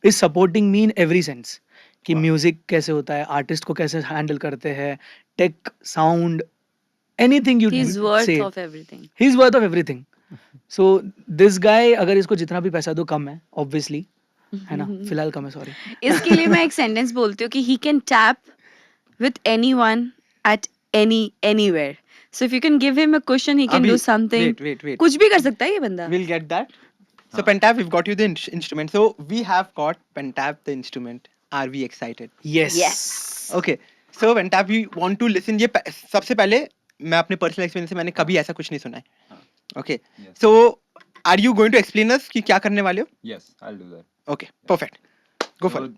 is supporting me in every sense कि म्यूजिक कैसे होता है, आर्टिस्ट को कैसे हैंडल करते हैं, tech, sound, anything you He's worth say. of everything. He's worth of everything. So this guy अगर इसको जितना भी पैसा दो कम है obviously, है ना, फिलहाल कम है, sorry. इसके लिए मैं एक सेंटेंस बोलती हूँ कि he can tap with anyone at anywhere. So if you can give him a cushion, he can अभी- do something. Wait. कुछ भी कर सकता है ये बंदा. We'll get that. So Pentap, we've got you the instrument. So we have got Pentap the instrument. Are we excited? Yes. Yes. Okay. So Pentap, we want to listen. ये सबसे पहले मैं अपने पर्सनल एक्सपीरियंस से मैंने कभी ऐसा कुछ नहीं सुना है. Okay. Yes. So are you going to explain us कि क्या करने वाले हो? Yes, I'll do that. Okay. Perfect. Go for So, it.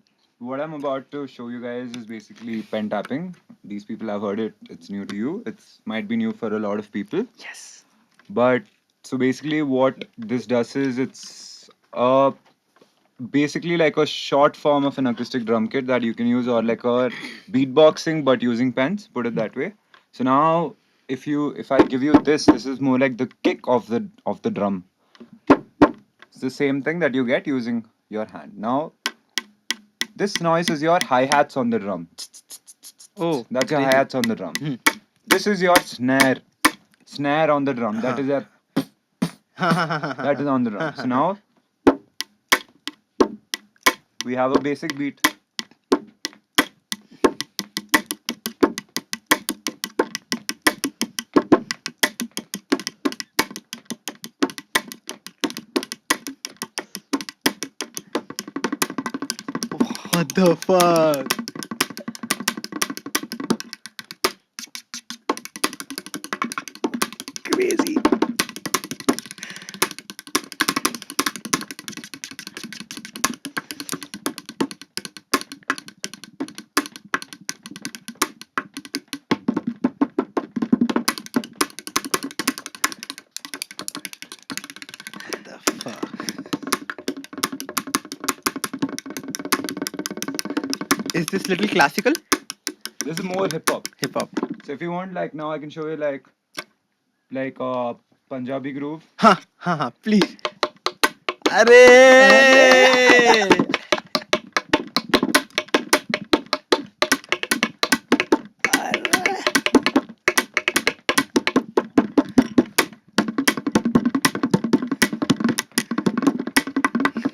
what I'm about to show you guys is basically pen tapping. These people have heard it. It's new to you. It's might be new for a lot of people. Yes. But so basically, what this does is it's basically like a short form of an acoustic drum kit that you can use, or like a beatboxing but using pens. Put it that way. So now, if I give you this, this is more like the kick of the drum. It's the same thing that you get using your hand. Now, this noise is your hi-hats on the drum. Oh, That's your crazy. hi-hats on the drum. Hmm. This is your snare on the drum. That is your that is on the drum. So now we have a basic beat. What the fuck? Crazy. The fuck? Is this little classical? This is more hip hop. Hip hop. So if you want, like now I can show you like a Punjabi groove. Ha, please. अरे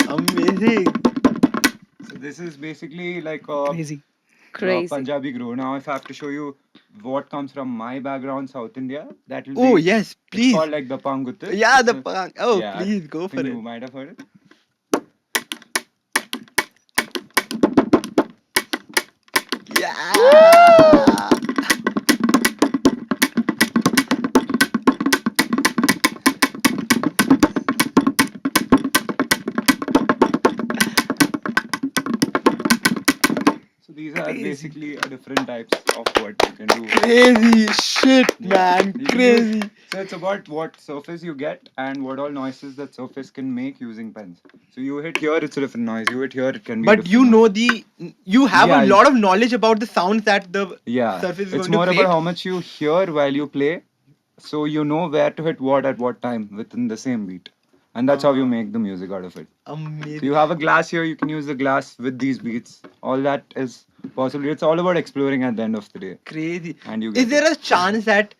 amazing. So this is basically like a Crazy. Crazy. Punjabi groove. Now if I have to show you what comes from my background, South India, that will Oh be yes, it's please. called like the Pangut. Yeah, the punk. Oh, yeah, please go I for think it. you might have heard it. Yeah. So these are Crazy. basically different types of what you can do. Crazy shit, Yeah. man. You can Crazy. So it's about what surface you get and what all noises that surface can make using pens. So you hit here, it's a different noise. You hit here, it can be. But you know you have Yeah. a lot of knowledge about the sounds that the Yeah, surface is it's going more to about create. how much you hear while you play, so you know where to hit what at what time within the same beat, and that's how you make the music out of it. Amazing. So you have a glass here, you can use the glass with these beats. All that is possible. It's all about exploring at the end of the day. Crazy. And you Is get there a chance that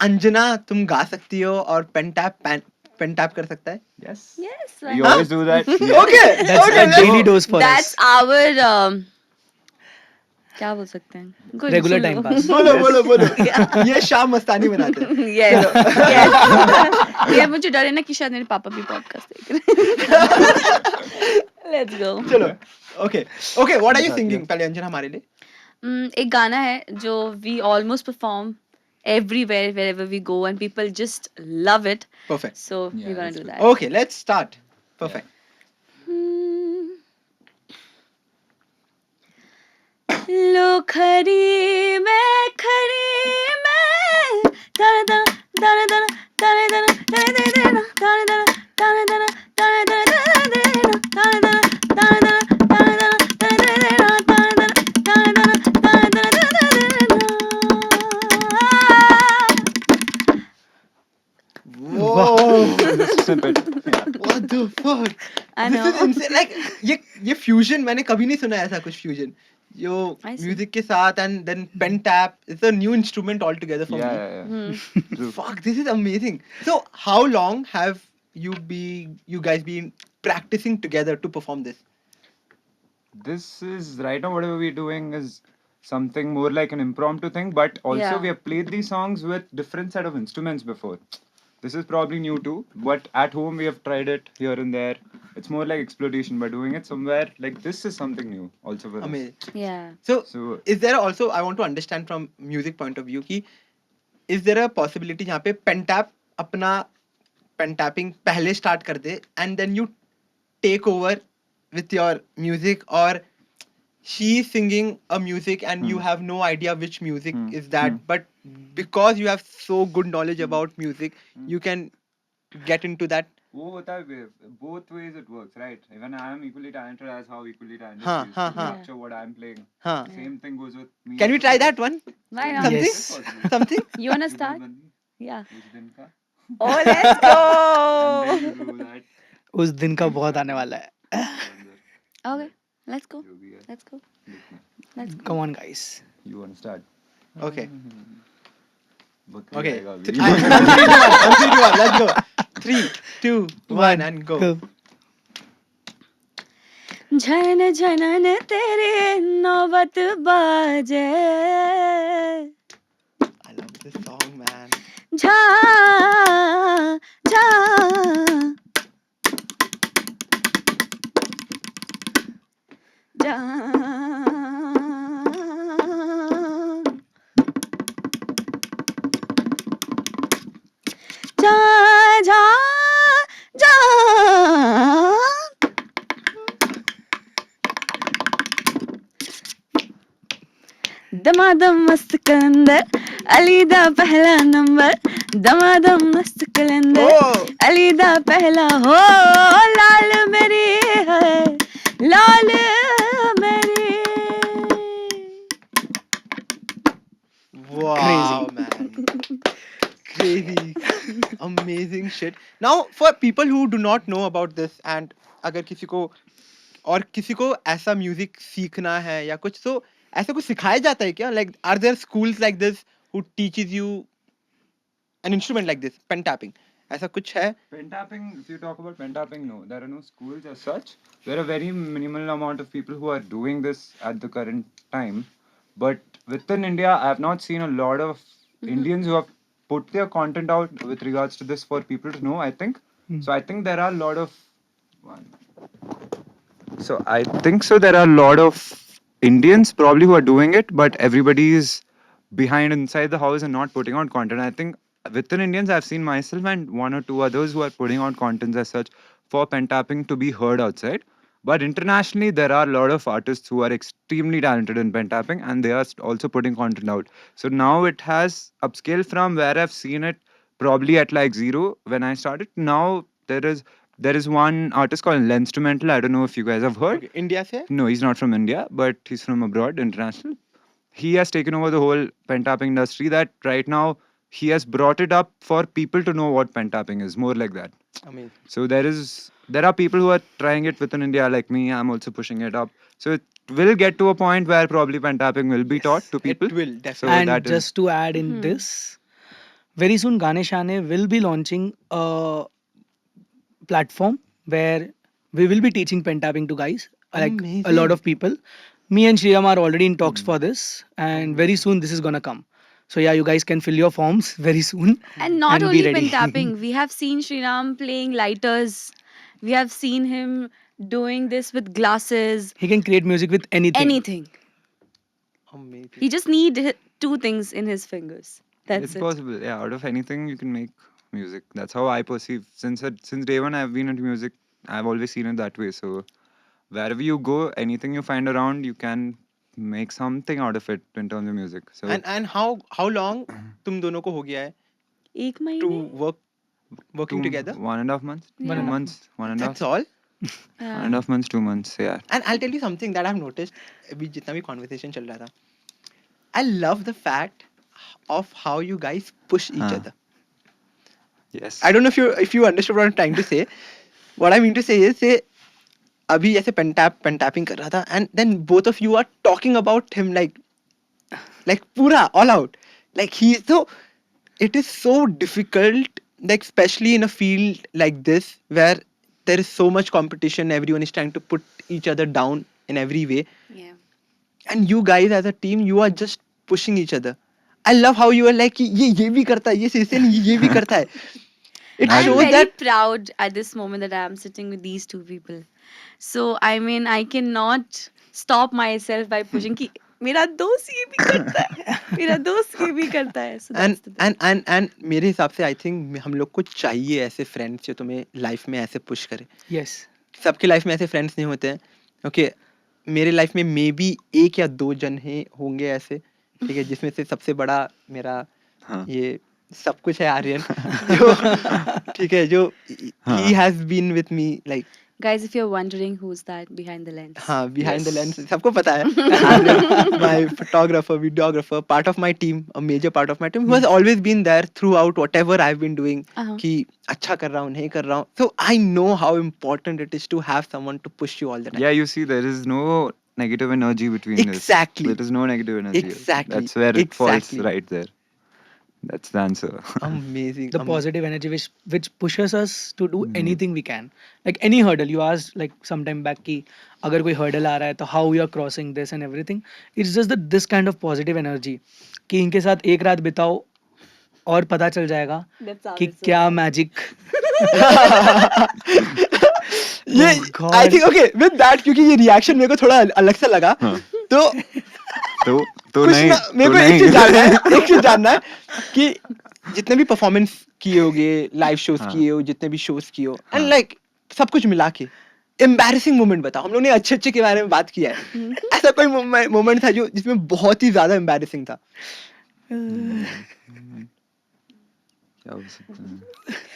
Anjana तुम गा सकती हो और pentap कर सकता है? Yes. Yes. We why always do that. Yeah. Okay. That's okay. a daily dose for That's us. our क्या बोल सकते हैं? Good, Regular सुन लो. time pass. बोलो. ये शाम मस्तानी बनाते हैं. Yes. Yes. ये मुझे डर है ना कि शायद मेरे पापा भी पॉडकास्ट देख रहे हैं. Let's go. चलो. Okay. Okay. What are you बताती singing? हो. पहले अंजना हमारे लिए. एक गाना है जो we almost perform everywhere wherever we go and people just love it. Perfect. So Yeah, we're gonna that's do good. that. Okay. Let's start. Perfect. लो खरी मैं दाना दाना दाना दाना दाना दाना दाना दाना दाना दाना दाना दाना दाना दाना दाना Whoa. Just snippet. Yeah. What the fuck? I This is know. insane. Like ये fusion मैंने कभी नहीं सुना ऐसा कुछ fusion. जो I see. music के साथ and then pen tap. It's a new instrument altogether for Yeah, me. yeah. True. Fuck, this is amazing. So how long have you guys been practicing together to perform this? This is right now whatever we're doing is something more like an impromptu thing, but also Yeah. we have played these songs with different set of instruments before. this is probably new too, but at home we have tried it here and there. It's more like exploitation, but doing it somewhere like this is something new also for us. Amazing. Yeah. So, So is there also, I want to understand from music point of view कि is there a possibility जहाँ पे Pentap अपना Pentapping पहले start कर दे and then you take over with your music, or she's singing a music and you have no idea which music is that, but because you have so good knowledge about music, you can get into that. वो होता है both ways it works, right? Even I am equally talented as how equally talented हाँ, she is हाँ, to हाँ. capture what I am playing. हाँ. Same thing goes with me. Can we also, try so that one? Why not? Something? Yes. Something? You wanna You do start? Bandi, Yeah. उस दिन का, Oh, let's and then you go. do that. उस दिन का बहुत आने वाला है. Okay, let's go. जो भी है, Let's go. देखना. Let's go. Come on, guys. You want to start? Okay. बकरी Okay. आएगा On अभी. 3, 2, 1, let's go. 3, 2, 1, and go. Go. झन झनन तेरे नौबत बाजे I love this song, man. Jha Jha Jha Jha Jha Jha दमादम मस्त कलंदर अली दा पहला नंबर दमादम मस्त कलंदर Oh! अली दा पहला हो लाल मेरी है लाल मेरी Wow, man. Crazy. Amazing shit. Now, for people who do not know about this, and अगर किसी को और किसी को ऐसा म्यूजिक सीखना है या कुछ, तो ऐसा कुछ सिखाया जाता है क्या? Like, are there schools like this who teaches you an instrument like this, pen tapping? ऐसा कुछ है? Pentapping, if you talk about pentapping, no, there are no schools as such. There are very minimal amount of people who are doing this at the current time. But within India, I have not seen a lot of Indians who have put their content out with regards to this for people to know, I think. So I think there are a lot of. So I think so. There are a lot of Indians probably who are doing it, but everybody is behind inside the house and not putting out content. I think within Indians, I've seen myself and one or two others who are putting out contents as such for pen tapping to be heard outside. But internationally, there are a lot of artists who are extremely talented in pen tapping and they are also putting content out. So now it has upscaled from where I've seen it probably at like zero when I started. Now there is one artist called Lenstrumental. I don't know if you guys have heard. Okay. India से? No, he's not from India, but he's from abroad, international. He has taken over the whole pen tapping industry. That right now he has brought it up for people to know what pen tapping is. More like that. Amazing. So there are people who are trying it within India, like me. I'm also pushing it up. So it will get to a point where probably pen tapping will be taught to people. It will, So definitely. And that is just to add in this, very soon Gaane Shaane will be launching a platform where we will be teaching pen tapping to guys, like a lot of people. Me and Shriyam are already in talks for this, and very soon this is gonna come. So yeah, you guys can fill your forms very soon. And not And be only ready. pen tapping, we have seen Sriram playing lighters. We have seen him doing this with glasses, He can create music with anything. anything. Amazing. He just need two things in his fingers. That's it's it. possible. Yeah, out of anything you can make music. That's how I perceive. Since day one, I've been into music. I've always seen it that way. So wherever you go, anything you find around, you can make something out of it in terms of music. So And how long तुम दोनों को हो गया है एक to महीने? working together? 1.5 months, Yeah. 2 months, one and a half, That's all. 1.5 months, 2 months. Yeah. And I'll tell you something that I've noticed अभी जितना भी conversation चल रहा था. I love the fact of how you guys push each हाँ. other. Yes. I don't know if you understood what I'm trying to say. What I mean to say is say अभी ऐसे pen tapping कर रहा था and then both of you are talking about him like पूरा all out. Like he's so it is so difficult, like especially in a field like this where there is so much competition, everyone is trying to put each other down in every way, Yeah. and you guys as a team you are just pushing each other. I love how you are like ये भी करता है, ये से नहीं ये भी करता है. It I'm shows very that proud at this moment that I'm sitting with these two people. So I mean, I cannot stop myself by pushing कि मेरा दोस्त ये भी करता है, मेरा दोस्त ये भी करता है. So and that's the thing. And मेरे हिसाब से आई थिंक हम लोग को चाहिए ऐसे फ्रेंड्स जो तुम्हें लाइफ में ऐसे पुश करे. Yes. सबके लाइफ में ऐसे फ्रेंड्स नहीं होते हैं. ओके, मेरे लाइफ में मे बी 1 या 2 जन हैं होंगे ऐसे, ठीक है, जिसमें से सबसे बड़ा मेरा हाँ. ये सब कुछ है आर्यन, जो ठीक है, जो हाँ. He has been with me like Guys, if you're wondering who's that behind the lens. हाँ, behind the Yes. lens सबको पता है. Aryan, my photographer, videographer, part of my team, a major part of my team, who has always been there throughout whatever I've been doing. Uh-huh. कि अच्छा कर रहा हूँ, नहीं कर रहा हूँ. So I know how important it is to have someone to push you all the time. Yeah, you see, there is no negative energy between Exactly. this. There is no negative energy. Exactly. That's where it Exactly. falls right there. That's the answer. Amazing. The positive energy which pushes us to do anything we can. Like any hurdle, you asked like some time back कि अगर कोई hurdle आ रहा है तो how you are crossing this and everything. It's just this kind of positive energy कि इनके साथ एक रात बिताओ और पता चल जाएगा That sounded कि so क्या nice. मैजिक. ये God. I think okay with that, क्योंकि ये reaction मेरे को थोड़ा अलग सा लगा. तो तो कुछ नहीं, ना, मेरे तो को एक नहीं. चीज जानना है, एक चीज जानना है कि जितने भी परफॉर्मेंस किए होगे, लाइव शोज हाँ. किए हो, जितने भी शोज किए हो, एंड हाँ. लाइक सब कुछ मिला के एम्बैरेसिंग मोमेंट बताओ. हम लोग ने अच्छे अच्छे के बारे में बात किया है, ऐसा कोई मोमेंट था जो जिसमें बहुत ही ज्यादा एम्बैरेसिंग था? क्या हो सकता है?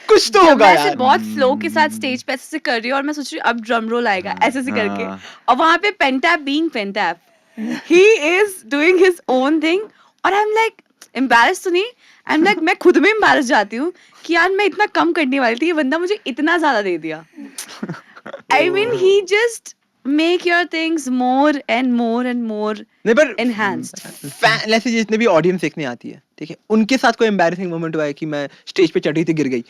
कुछ तो जब होगा मैं ऐसे यार. बहुत फ्लो के साथ स्टेज पे ऐसे से कर रही हूँ और मैं सोच रही हूँ अब ड्रम रोल आएगा ऐसे से करके, हाँ. और वहां पे Pentap being Pentap, he is doing his own thing, और आई एम लाइक एम्बैरेस तो नहीं, आई एम लाइक मैं खुद में एम्बैरेस जाती हूँ कि यार मैं इतना कम करने वाली थी, ये बंदा मुझे इतना ज्यादा दे दिया. I mean he just make your things more and more and more नहीं पर एनहांस्ड. फैन ऐसे जितने भी ऑडियंस देखने आती है, ठीक है, उनके साथ कोई एम्बैरेसिंग मोमेंट हुआ है कि मैं स्टेज पे चढ़ी थी गिर गई?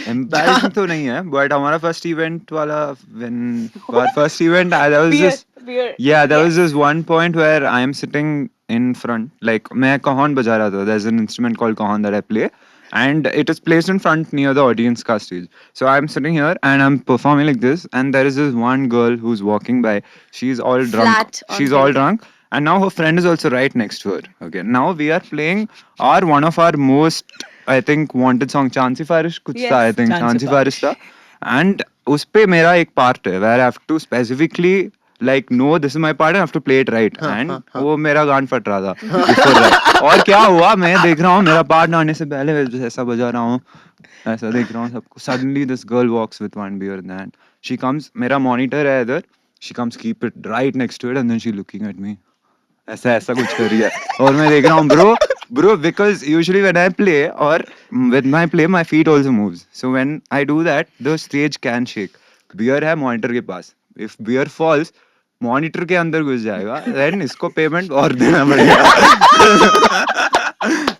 Embarrassing तो नहीं है, but हमारा first event वाला, when our first event, there was this, there was this one point where I am sitting in front, like मैं cajon बजा रहा था. There's an instrument called cajon that I play, and it is placed in front near the audience का stage. So I'm sitting here and I'm performing like this, and there is this one girl who's walking by. She's all drunk. Flat on She's all Pentap. drunk. And now her friend is also right next to her. Okay. Now we are playing one of our most, I think, wanted song, Chancy Farish. कुछ Yes. था, I think, Chancy Chancy Farish था. And उस पे मेरा एक part है where I have to specifically like no, this is my part. I have to play it right. And वो मेरा गान फट रहा था. before that. और क्या हुआ? मैं देख रहा हूँ मेरा part आने से पहले ऐसा बजा रहा हूँ, ऐसा देख रहा हूँ सबको. Suddenly this girl walks with one beer in the hand. She comes. मेरा monitor है इधर. She comes, keep it right next to it, and then she looking at me. ऐसा ऐसा कुछ कर रही है और मैं देख रहा हूँ bro because usually when I play or with my play my feet also moves, so when I do that the stage can shake. Beer है monitor के पास, if beer falls monitor के अंदर घुस जाएगा, then इसको payment और देना पड़ेगा.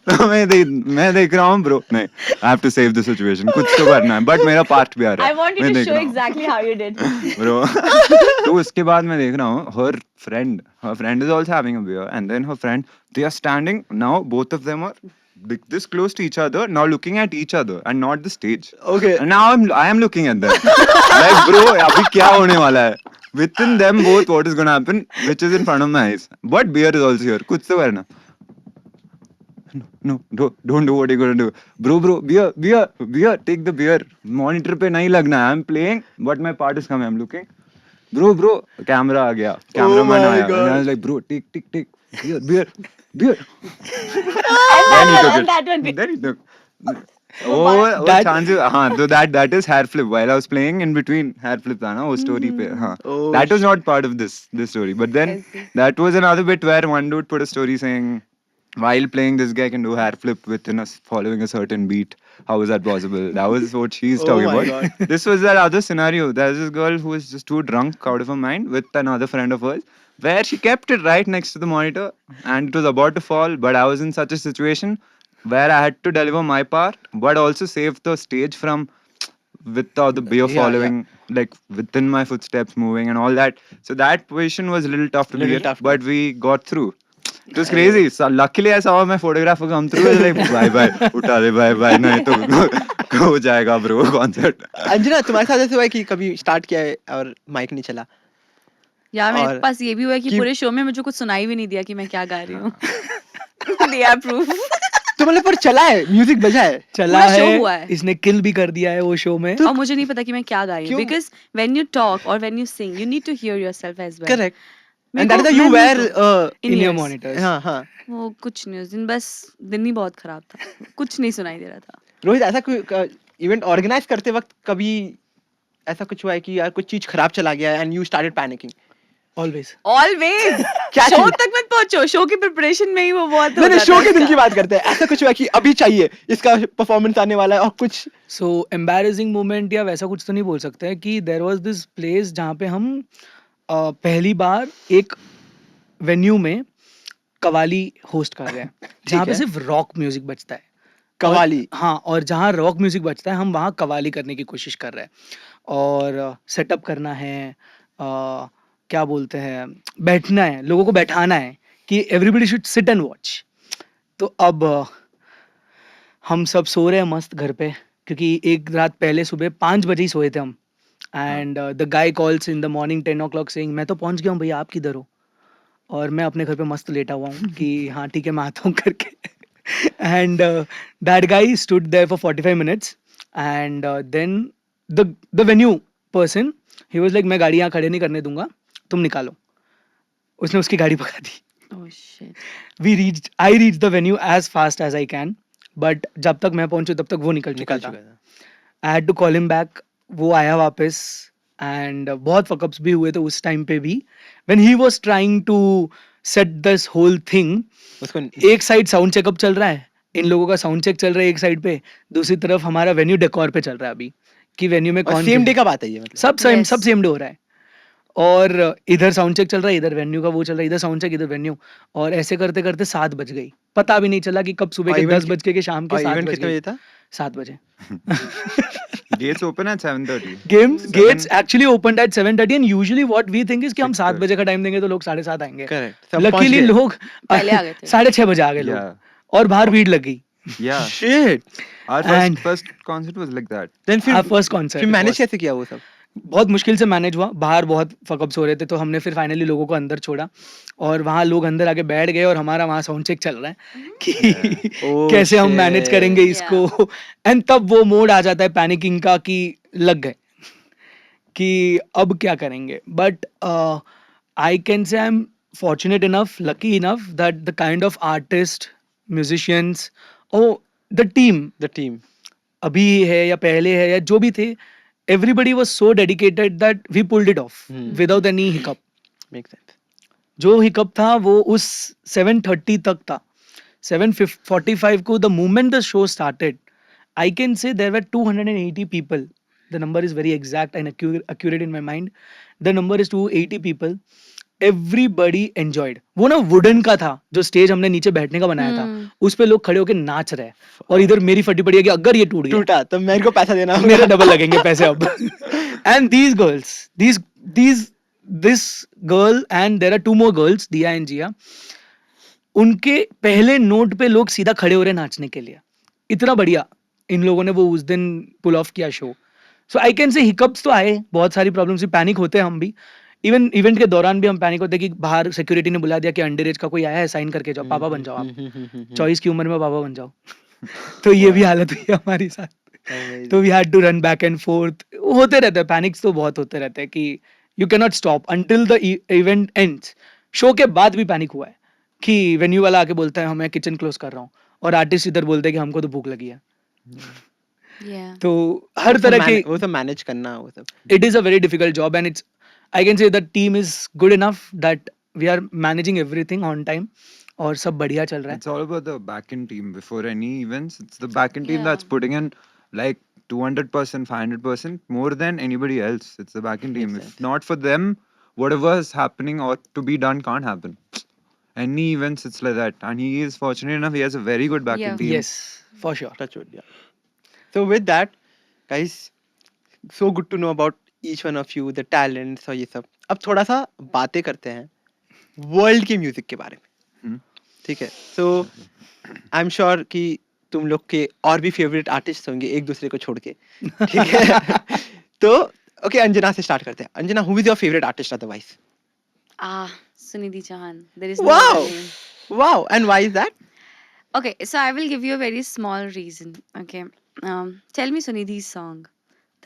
तो मैं देख रहा हूँ bro, नहीं, I have to save the situation, कुछ तो करना है, but मेरा part भी आ रहा I है. want you मैं to देख show रहा हूँ. exactly how you did. Bro. तो उसके बाद मैं देख रहा हूँ her friend is also having a beer, and then her friend, they are standing now, both of them are this close to each other, now looking at each other and not the stage. Okay. And now I am looking at them like bro अभी क्या होने वाला है? Within them both what is gonna happen, which is in front of my eyes, but beer is also here, कुछ तो करना. No, don't do what you're gonna do. Bro, beer, take the beer. Monitor पे नहीं लगना है. I'm playing, but my part is coming. I'm looking. Bro, camera आ गया. Cameraman my आया. God. And I was like, bro, take. Beer. And that one. Then he took. वो that- chances, हाँ, so that is hair flip. While I was playing in between hair flip था ना वो story पे, हाँ. Oh, That was not part of this story. But then I see. that was another bit where one dude put a story saying, while playing this guy can do hair flip within us following a certain beat. How is that possible? That was what she's Oh talking my about. This was that other scenario. There's this girl who was just too drunk out of her mind with another friend of hers, where she kept it right next to the monitor and it was about to fall, but I was in such a situation where I had to deliver my part, but also save the stage from without the beer Yeah, following, like within my footsteps moving and all that. So that position was a little tough to Little be in, tough. but we got through. It was crazy. So luckily I saw my photographer come through. I was like, bye, उठा दे, bye. नहीं तो हो जाएगा bro concert. Anjana तुम्हारे साथ ऐसे हुआ है कि कभी स्टार्ट किया है और माइक नहीं चला? यार मेरे और पास ये भी हुआ है कि कि- पूरे शो में मुझे कुछ सुनाई भी नहीं दिया कि मैं क्या गा रही हूँ। दिया प्रूफ। तो मतलब पर चला है, म्यूजिक बजा है? चला पूरा शो है, हुआ है। इसने किल भी कर दिया है वो शो में। और मुझे नहीं पता कि मैं क्या गा रही हूँ, क्यों? बिकॉज व्हेन यू टॉक और when you sing you need to hear yourself as well. Correct. मेरे एंड दैट को- इज यू मैं नहीं where in in your ears monitors. हाँ हाँ। वो कुछ नहीं, उस दिन बस दिन ही बहुत खराब था, कुछ नहीं सुनाई दे रहा था। रोहित, ऐसा कोई इवेंट ऑर्गेनाइज करते वक्त कभी ऐसा कुछ हुआ है कि यार कुछ चीज खराब चला गया and you started panicking? Always. Always. क्या शो चीज? तक मत पहुंचो, शो की प्रिपरेशन में ही वो बहुत हो नहीं जाता शो है के दिन इसका। की बात करते हैं। ऐसा कुछ हुआ कि अभी चाहिए, इसका परफॉर्मेंस आने वाला है और कुछ सो एम्बैरेसिंग मोमेंट या वैसा कुछ तो नहीं बोल सकते हैं कि देयर वाज दिस प्लेस जहाँ पे हम पहली बार एक वेन्यू में कवाली होस्ट कर रहे हैं, जहाँ पे है। सिर्फ रॉक म्यूजिक बजता है। कवाली। हाँ, और जहाँ रॉक म्यूजिक बजता है हम वहाँ कवाली करने की कोशिश कर रहे हैं। और सेटअप करना है, क्या बोलते हैं, बैठना है, लोगों को बैठाना है कि everybody should sit and watch. तो अब हम सब सो रहे हैं मस्त घर पे, क्योंकि एक रात पहले सुबह 5 बजे ही सोए थे हम। And the guy calls in the morning 10 o'clock saying मैं तो पहुंच गया हूँ भैया, आप किधर हो? और मैं अपने घर पे मस्त लेटा हुआ हूँ कि हाँ ठीक है मैं आता हूँ करके। And that guy stood there for 45 minutes and then the venue person he was like मैं गाड़ी यहाँ खड़े नहीं करने दूंगा, तुम निकालो। उसने उसकी गाड़ी भगा दी। Oh shit. I reached the venue as fast as I can, but जब तक मैं पहुंचू तब तक वो निकल चुका था। I had to call him back. वो आया वापस एंड बहुत फकअप्स भी हुए थे उस टाइम पे भी, when he was trying to set this whole thing. उसको एक साइड साउंड चेकअप चल रहा है, इन लोगों का साउंड चेक चल रहा है एक साइड पे, दूसरी तरफ हमारा वेन्यू डेकोर पे चल रहा है अभी कि वेन्यू में कौन सेम डे का बात है ये मतलब? सब Yes. सेम डे हो रहा है। और इधर साउंड चेक चल रहा है, इधर वेन्यू का वो चल रहा है, इधर साउंड चेक इधर वेन्यू, और ऐसे करते करते 7 बज गई। पता भी नहीं चला कि कब सुबह और के event 10 बज के शाम के और 7 इवेंट बज कितने गए। बजे था? 7 बजे। Gates open at 7:30. Gates actually opened at 7:30 and usually what we think is कि हम 7 6:30. बजे का टाइम देंगे तो लोग 7:30 आएंगे। Correct. सब पहुंच लकीली गए। लोग पहले आ गए थे। 6:30 बजे आ गए लोग, Yeah. और बाहर भीड़ लग गई। Yeah. Shit. Our And- first concert was like that. Then फिर Our first concert फिर मैनेज was- कैसे किया वो सब? बहुत मुश्किल से मैनेज हुआ, बाहर बहुत फकअप्स हो रहे थे, तो हमने फिर फाइनली लोगों को अंदर छोड़ा और वहाँ लोग अंदर आके बैठ गए और हमारा वहाँ साउंड चेक चल रहा है कि Oh, कैसे हम मैनेज shit. करेंगे इसको। एंड तब वो मोड आ जाता है पैनिकिंग का कि लग गए कि अब क्या करेंगे। But I can say I am fortunate enough, lucky enough that the kind of artist, musicians, the team The team. अभी है या पहले है या जो भी थे, everybody was so dedicated that we pulled it off without any hiccup. Makes sense. जो हिकअप था वो उस 7:30 तक था। 7:45 को the moment the show started, I can say there were 280 people. The number is very exact and accurate in my mind. The number is 280 people. Everybody enjoyed. वो ना wooden का था जो स्टेज हमने नीचे बैठने का बनाया था, उस पे लोग खड़े होके नाच रहे हैं, और इधर मेरी फटी पड़ी है कि अगर ये टूट गया टूटा तो मेरे को पैसा देना होगा। मेरे डबल लगेंगे पैसे अब। And these girls, this girl and there are 2 more girls, दिया एंड जिया, उनके पहले नोट पे लोग सीधा खड़े हो रहे नाचने के लिए। इतना बढ़िया इन लोगों ने वो उस दिन पुल ऑफ किया show. So I can say hiccups तो आए, बहुत सारी प्रॉब्लम्स से पैनिक होते हैं हम भी। इवन इवेंट के दौरान भी हम पैनिक होते हैं कि बाहर सिक्योरिटी ने बुला दिया कि अंडर एज का कोई आया है, साइन करके जाओ, पापा बन जाओ आप, 24 की उम्र में पापा बन जाओ। तो ये भी हालत हुई है हमारी साथ। तो we had to run back and forth. होते रहते हैं पैनिक्स, तो बहुत होते रहते हैं कि you can not stop until the event ends. Show के बाद भी पैनिक हुआ है कि वेन्यू वाला आके बोलता है हमें किचन क्लोज कर रहा हूँ, और आर्टिस्ट इधर बोलते हैं कि हमको तो भूख लगी है। Yeah. तो हर तरह के वो सब मैनेज करना वो सब। it is a very difficult job, and it's, I can say the team is good enough that we are managing everything on time और सब बढ़िया चल रहा है। It's all about the back-end team. Before any events, it's the back-end team Yeah. that's putting in like 200%, 500% more than anybody else. It's the back-end team. Makes If sense. not for them, whatever is happening or to be done can't happen. Any events, it's like that. And he is fortunate enough, he has a very good back-end Yeah. team. Yes, for sure. Touch wood, yeah. So with that, guys, so good to know about each one of you, the talents और ये सब। अब थोड़ा सा बातें करते हैं world के म्यूजिक के बारे में, ठीक है? So I'm sure कि तुम लोग के और भी फेवरेट आर्टिस्ट होंगे एक दूसरे को छोड़ के, ठीक है? तो ओके, अंजना से स्टार्ट करते हैं. Anjana, who is your favourite artist otherwise? Sunidhi Chauhan. There is no other Wow, name. wow, and why is that? Okay, so I will give you a very small reason. Okay, tell me Sunidhi's song.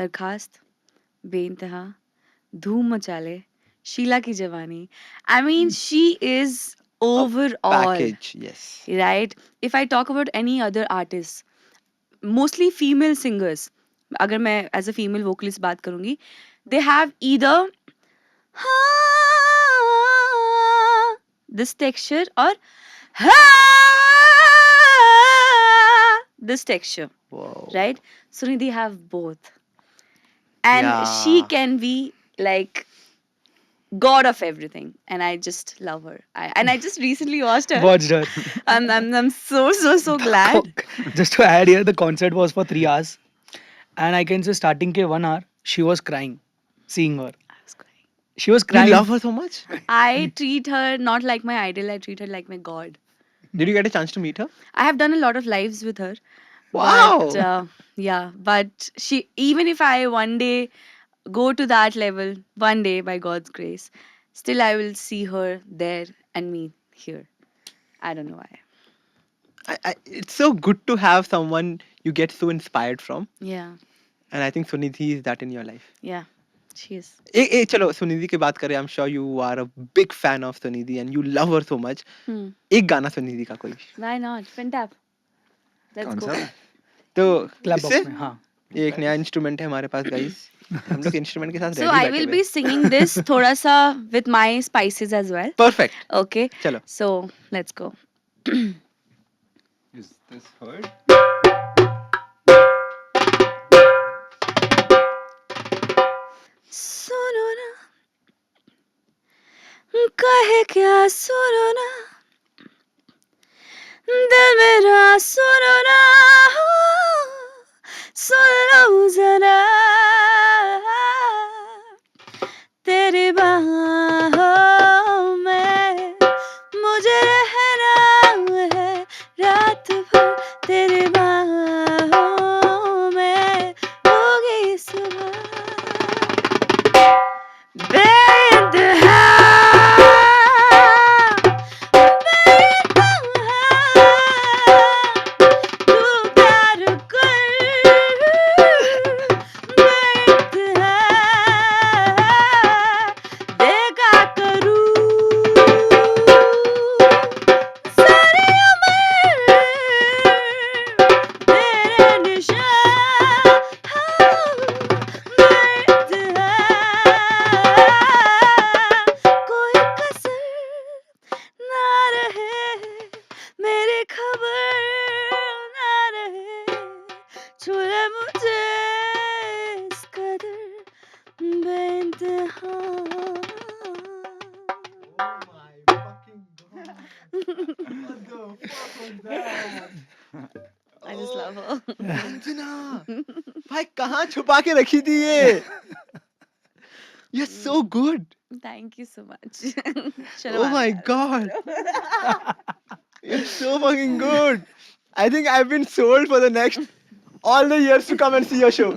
Darkhast, Beintaha, Dhoom Machale, Sheila Ki Jawani. I mean, she is overall, Package, yes. right? If I talk about any other artist, mostly female singers, अगर मैं as a female vocalist बात करूँगी, they have either this texture or this texture, Wow. right? Sunidhi have both, and she Yeah. can be like god of everything, and I just love her. I just recently watched her. Watched her. I'm so glad. Just to add here, the concert was for 3 hours, and I can say starting ke 1 hour, she was crying, seeing her. I was crying. She was You crying. love her so much? I treat her not like my idol. I treat her like my god. Did you get a chance to meet her? I have done a lot of lives with her. Wow. But yeah, but she, even if I one day go to that level, one day by God's grace, still I will see her there and me here. I don't know why. It's so good to have someone you get so inspired from, Yeah, and I think Sunidhi is that in your life. yeah, she is. चलो सुनिधि की बात करें. I'm sure you are a big fan of Sunidhi and you love her so much. Hmm. एक गाना सुनिधि का कोई. Why not? Pentap. Let's कौन go. सा? तो Club इससे box में, हाँ. ये एक नया इंस्ट्रूमेंट है हमारे पास गाइस. हम लोग इंस्ट्रूमेंट के साथ So रेडी I बैठे will हुए be हैं. singing this thoda sa with my spices as well. Perfect. Okay. चलो. So let's go. Is this heard? सुनो ना, कहे क्या सुनो ना, दिल मेरा सुनो ना, सुन लो जरा, तेरी बाहों में मुझे रहना है रात भर, तेरी बाहों में होगी सुबह. बेइंतहा, तू प्यार कर, बेइंतहा, देखा करूँ सारी उम्र तेरे निशान, बेइंतहा, कोई कसर ना रहे, मेरी खबर ना रहे, छू ले मुझे इस कदर बेइंतहा. I just love her. Anjana, भाई कहाँ छुपा के रखी थी ये? You're so good. Thank you so much. चलो Oh my आगे god. You're so fucking good. I think I've been sold for the next all the years to come and see your show.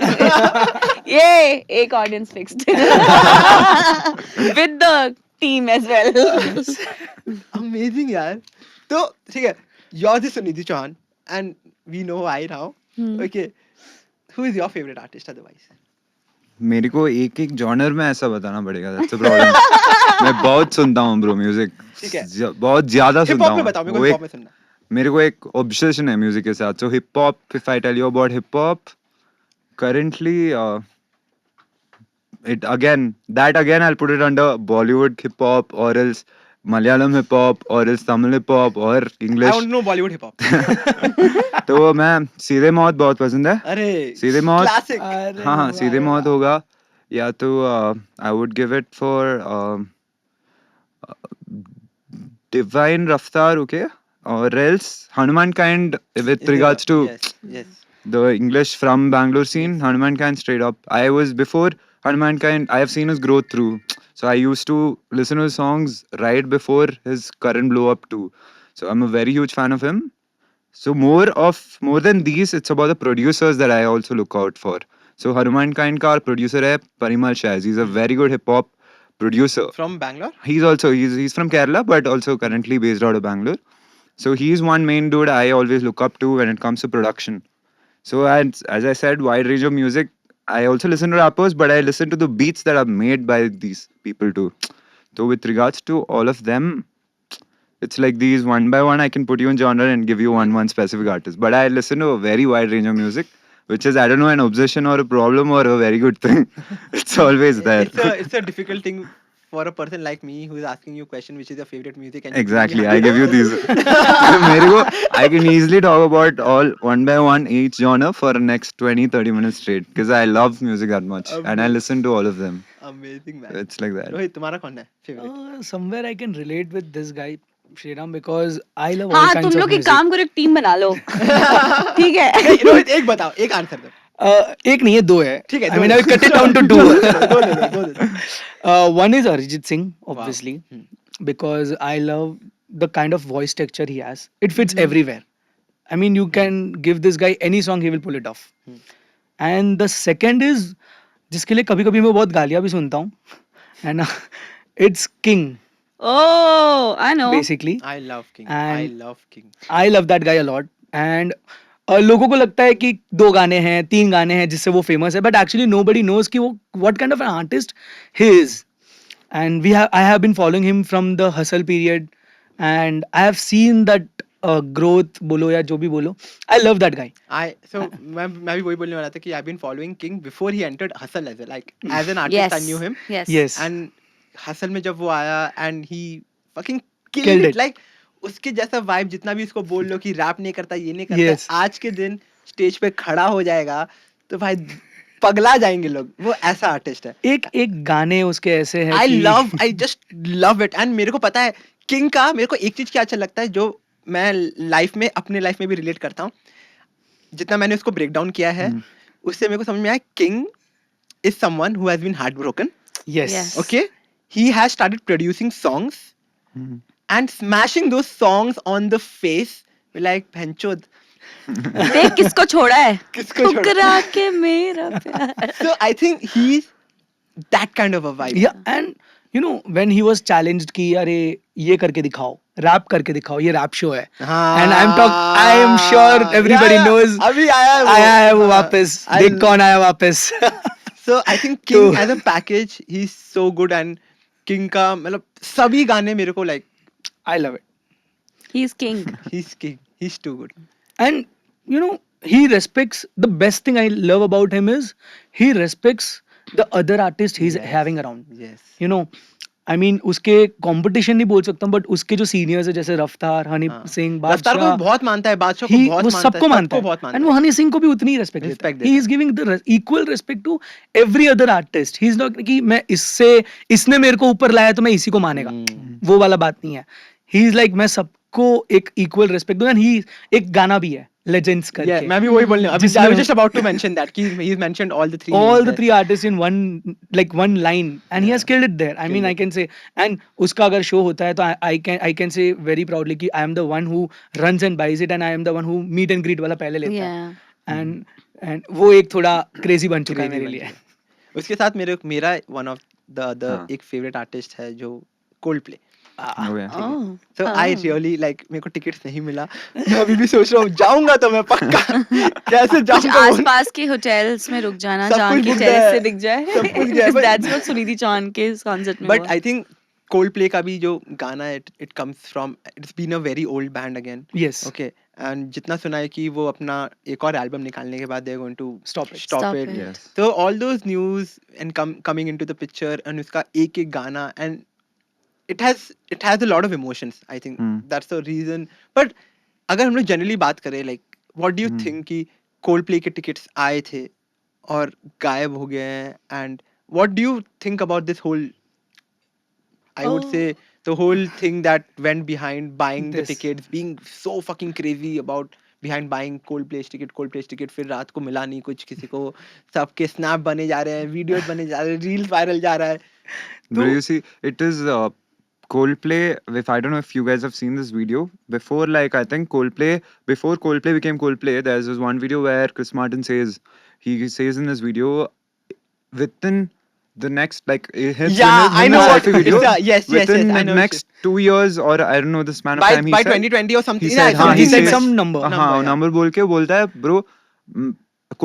Yay! एक audience fixed. With the team as well. Amazing यार. तो ठीक है. Yours is Sunidhi Chauhan and we know why now. Okay. Who is your favorite artist otherwise? मेरे को एक एक genre में ऐसा बताना पड़ेगा. That's the problem. मैं बहुत सुनता हूँ ब्रो म्यूजिक. ठीक है. बहुत ज्यादा हिप सुनता हॉप में हूँ. बताओ मेरे को वो हिप एक हॉप में सुनना. मेरे को एक ऑब्सेशन है म्यूजिक के साथ. So hip hop, if I tell you about hip hop, currently it again I'll put it under Bollywood hip hop or else Malayalam hip hop or else Tamil hip hop or I English. want to know Bollywood hip hop. तो मैं सीधे मौत बहुत पसंद है. अरे सीधे मौत. classic. हाँ हाँ सीधे मौत होगा. या तो I would give it for divine raftar, okay, or else Hanumankind with regards to yes. the English from Bangalore scene. Hanumankind straight up. I was before Hanumankind. I have seen his growth through. So I used to listen to his songs right before his current blow up too. So I'm a very huge fan of him. So more than these, it's about the producers that I also look out for. So Hanumankind ka producer hai Parimal Shaz. He's a very good hip hop producer. From Bangalore. He's from Kerala, but also currently based out of Bangalore. So he's one main dude I always look up to when it comes to production. So as I said, wide range of music. I also listen to rappers, but I listen to the beats that are made by these people too. So with regards to all of them, it's like these one by one. I can put you in genre and give you one specific artist. But I listen to a very wide range of music, which is I don't know an obsession or a problem or a very good thing. It's always there. It's a difficult thing for a person like me who is asking you a question, which is your favorite music, and you give me Exactly. I 100 give you these. I can easily talk about all one by one each genre for the next 20-30 minutes straight because I love music that much and I listen to all of them. Amazing man. It's like that. Rohit तुम्हारा कौन है favorite? Somewhere I can relate with this guy, Shriram, because I love all हाँ kinds तुम of लोग एक music. काम करो, एक टीम बना लो. ठीक है. नहीं, रोहित एक बताओ, एक आंसर दो. एक नहीं है, दो है. ठीक है, I दो mean, दो. I will cut it down to two. दो दे दो. One is Arijit Singh, Wow. obviously, because I love the kind of voice texture he has. It fits everywhere. I mean, you can give this guy any song, he will pull it off. And the second is, जिसके लिए कभी कभी मैं बहुत गालियाँ भी सुनता हूँ, है ना, it's King, Oh, I know. basically. I love King. And I love King. I love that guy a lot. And लोगों को लगता है कि 2 गाने हैं, 3 गाने हैं जिससे वो फेमस है, बट एक्चुअली nobody knows कि वो what kind of an artist he is. And I have been following him from the hustle period, and I have seen that growth बोलो या जो भी बोलो. I love that guy. मैं भी वही बोलने वाला था कि I've been following King before he entered Hustle as well. Like as an artist, I Yes. knew him. Yes. Yes. And Hustle में जब वो आया and he fucking Killed killed it. it. Like उसके जैसा vibe जितना भी उसको बोल लो कि रैप नहीं करता, ये नहीं करता, Yes. आज के दिन स्टेज पे खड़ा हो जाएगा तो भाई पगला जाएंगे लोग. वो ऐसा आर्टिस्ट है. एक गाने उसके ऐसे हैं I just love it. And मेरे को पता है किंग का मेरे को एक चीज क्या अच्छा लगता है जो मैं अपने लाइफ में भी रिलेट करता हूँ. जितना मैंने उसको ब्रेक डाउन किया है उससे मेरे को समझ में आया king is someone who has been heartbroken. Yes. Yes. Okay, he has started producing songs and smashing those songs on the face. We're like भैंचोद. देख किसको छोड़ा है. किसको छोड़ा? ठुकरा के मेरा प्यार. So I think he's that kind of a vibe. Yeah, and you know when he was challenged कि अरे ये करके दिखाओ, रैप करके दिखाओ, ये रैप शो है. And I am sure everybody knows. अभी आया है वो वापस. देख कौन आया वापस. So I think King as a package, he's so good. And King का मतलब सभी गाने मेरे को like I love it. He's king. he's King. He's too good. And you know he respects. The best thing I love about him is he respects the other artists he's Yes. having around. Yes. You know, I mean उसके competition नहीं बोल सकता हूँ, but उसके जो seniors है जैसे रफ्तार, हनी सिंह, रफ्तार को बादशाह, बहुत मानता है, बादशाह को बहुत वो मानता है, सबको मानता है. बहुत मानता एंड है. वो हनी सिंह को भी उतनी रिस्पेक्ट देता Respect है. देता he is giving the equal respect to every other artist. He is not कि मैं इसने मेरे को ऊपर लाया तो मैं इसी को मानेगा. वो वाला बात नहीं है. ही इज लाइक मैं सबको एक इक्वल रिस्पेक्ट दूं. एंड ही एक गाना भी है लेजेंड्स करके. Yeah, मैं भी वही बोलने अभी जिसमें I was just about to mention that कि he's mentioned all the three all names the there. three artists in one line, and he has killed it there. I mean, I can say, and उसका अगर show होता है तो I can say very proudly कि I am the one who runs and buys it, and I am the one who meet and greet वाला पहले लेता है. Yeah. And वो एक थोड़ा crazy बन चुका है Crazy मेरे बन लिए. चुका. उसके साथ मेरा one of the other हाँ. एक favorite artist है जो Coldplay. Oh, yeah. Oh. So I really like मेरे को टिकट्स नहीं मिला. मैं अभी भी सोच रहा हूँ जाऊंगा तो मैं पक्का. कैसे कुछ जाऊंगा? आसपास के होटल्स में रुक जाना सब जहाँ कुछ की booked टेरेस है. से दिख जाए. सब कुछ गया है, but- That's what Sunidhi Chauhan के कॉन्सर्ट में But हुआ. I think Coldplay का भी जो गाना है it comes from it's been a very old band again. Yes. Okay. And जितना सुना है कि वो अपना एक और एल्बम निकालने के बाद they're going to Stop it. Stop it. it. Yes. So all those news and coming into the picture and उसका एक गाना and it has a lot of emotions. I think that's the reason. But अगर हम लोग generally बात करें like what do you think कि Coldplay के tickets आए थे और गायब हो गए हैं, and what do you think about this whole I would Oh. say the whole thing that went behind buying the This. tickets, being so fucking crazy about behind buying Coldplay's ticket, फिर रात को मिला नहीं कुछ किसी को, सबके snap बने जा रहे हैं, videos बने जा रहे हैं, reels viral जा रहा है. But you see, it is Coldplay, if I don't know if you guys have seen this video before, like I think Coldplay, before Coldplay became Coldplay, there's this one video where Chris Martin says, he says in this video, within the next, like Yeah, I him know in what. selfie video, Yes. within I the know. next 2 years or I don't know the span of By time, he by said, 2020 or something. he Yeah, said, हाँ, he he said says, some number. हाँ, yeah. number बोल के बोलता है, bro,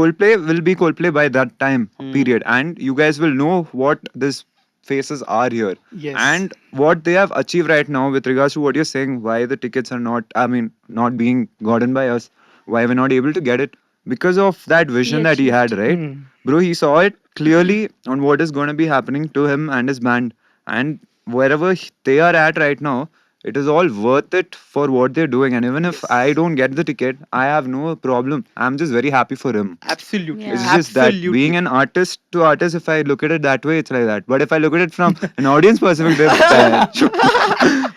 Coldplay will be Coldplay by that time, period. And you guys will know what these faces are here. Yes. And what they have achieved right now with regards to what you're saying, why the tickets are not, I mean, not being gotten by us, why we're not able to get it, because of that vision that he had, right? Bro, he saw it clearly on what is going to be happening to him and his band. And wherever they are at right now, it is all worth it for what they're doing. And even if I don't get the ticket, I have no problem. I'm just very happy for him. Absolutely. Yeah. It's just that Absolutely. being an artist to artist, if I look at it that way, it's like that. But if I look at it from an audience perspective,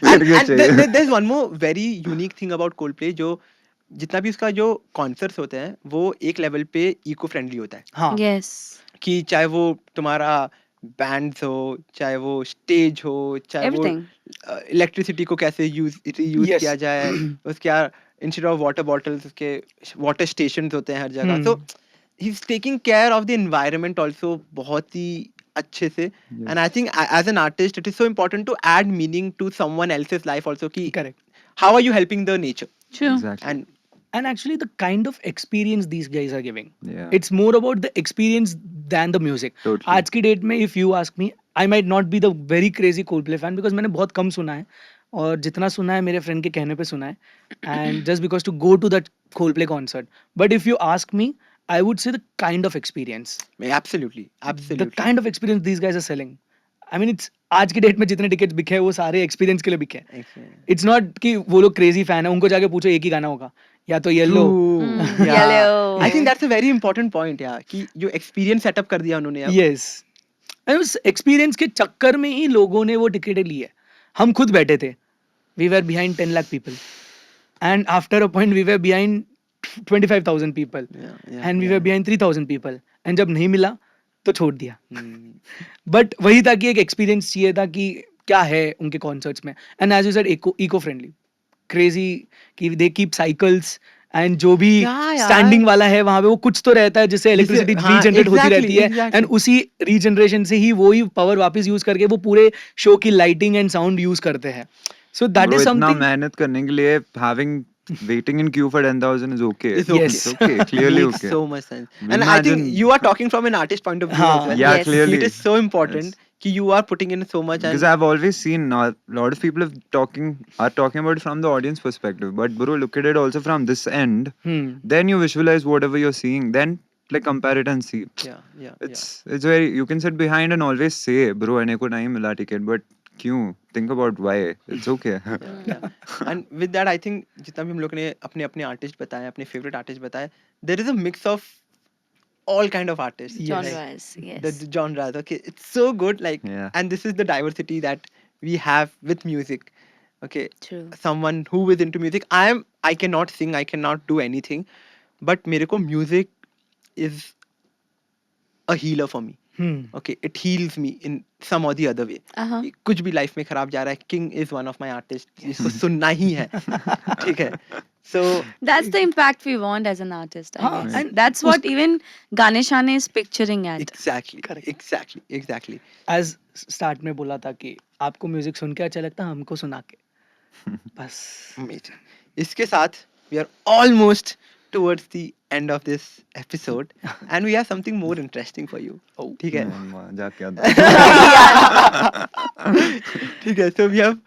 and there's one more very unique thing about Coldplay, जो जितना भी उसका जो concerts होते हैं वो एक level पे इको फ्रेंडली होता है हाँ Yes. कि चाहे वो तुम्हारा बैंड्स हो, चाहे वो स्टेज हो, चाहे वो Everything. इलेक्ट्रिसिटी को कैसे यूज Yes. किया जाए, उसके इंस्टेड ऑफ वाटर बॉटल्स उसके वाटर स्टेशंस होते हैं हर जगह. So he is taking care of the environment also बहुत ही अच्छे से. And I think as an artist it is so important to add meaning to someone else's life also कि correct. How are you helping the nature. True. Exactly. And And actually the kind of experience these guys are giving, Yeah. it's more about the experience than the music. Totally. आज की date में if you ask me, I might not be the very crazy Coldplay fan because मैंने बहुत कम सुना है और जितना सुना है मेरे फ्रेंड के कहने पे सुना है and just because to go to that Coldplay concert. But if you ask me, I would say the kind of experience, absolutely the kind of experience these guys are selling. I mean it's आज की date में जितने tickets बिके हैं वो सारे experience के लिए बिके हैं. इट्स नॉट कि वो लोग क्रेजी फैन है, उनको जाके पूछो एक ही गाना होगा या तो yellow. Yellow. I think that's a very important point यार कि जो एक्सपीरियंस सेटअप कर दिया उन्होंने अब. यस, उस एक्सपीरियंस के चक्कर में ही लोगों ने वो टिकटें ली है. हम खुद बैठे थे, we were behind 10 lakh people and after a point we were behind 25,000 people and we were behind 3,000 people and जब नहीं मिला तो छोड़ दिया. बट वही था कि एक एक्सपीरियंस चाहिए था कि क्या है उनके कॉन्सर्ट्स में. And as you said eco friendly, crazy कि दे कीप साइकिल्स एंड जो भी Yeah, यार. स्टैंडिंग वाला है वहां पे वो कुछ तो रहता है जिससे इलेक्ट्रिसिटी हाँ, रीजनरेट होती exactly, रहती है exactly. एंड उसी रीजनरेशन से ही वो ही पावर वापस यूज करके वो पूरे शो की लाइटिंग एंड साउंड यूज करते हैं. सो दैट Bro, इज इतना समथिंग. मेहनत करने के लिए having waiting in queue for 10,000 is okay. It's okay. Yes. It's okay. Clearly Makes okay. so much sense. And I think Imagine- you are talking from an artist point of view हाँ, as well. Yeah, Yes. clearly. It is so important Yes. कि you are putting in so much. Because And I've always seen a lot of people are talking about it from the audience perspective. But bro, look at it also from this end. Then you visualize whatever you're seeing. Then like compare it and see. yeah. It's very, you can sit behind and always say, bro, मेरे को नहीं मिला ticket, but क्यों? Think about why. It's okay. And with that, I think जितना भी हम लोग ने अपने अपने आर्टिस्ट बताए, अपने फेवरेट आर्टिस्ट बताए, there is a mix of all kind of artists. Yes. Genres. Yes. The genres. Okay, it's so good. Like, Yeah. and this is the diversity that we have with music. Okay, True. someone who is into music. I cannot sing. I cannot do anything. But मेरे को music is a healer for me. Okay, it heals me in some or the other way. Uh-huh. कुछ भी life में खराब जा रहा है, king is one of my artist, जिसको सुनना ही है. ठीक है. So That's the impact we want as an artist. I हाँ, guess. and That's what even Gaane Shaane is picturing at. exactly, Correct. exactly. As start में बोला था कि आपको म्यूजिक सुन के अच्छा लगता है, हमको सुना के बस. Amazing. इसके साथ we are almost towards the end of this episode and we have something more interesting for you. Oh. ठीक है. जाके ठीक है. So we have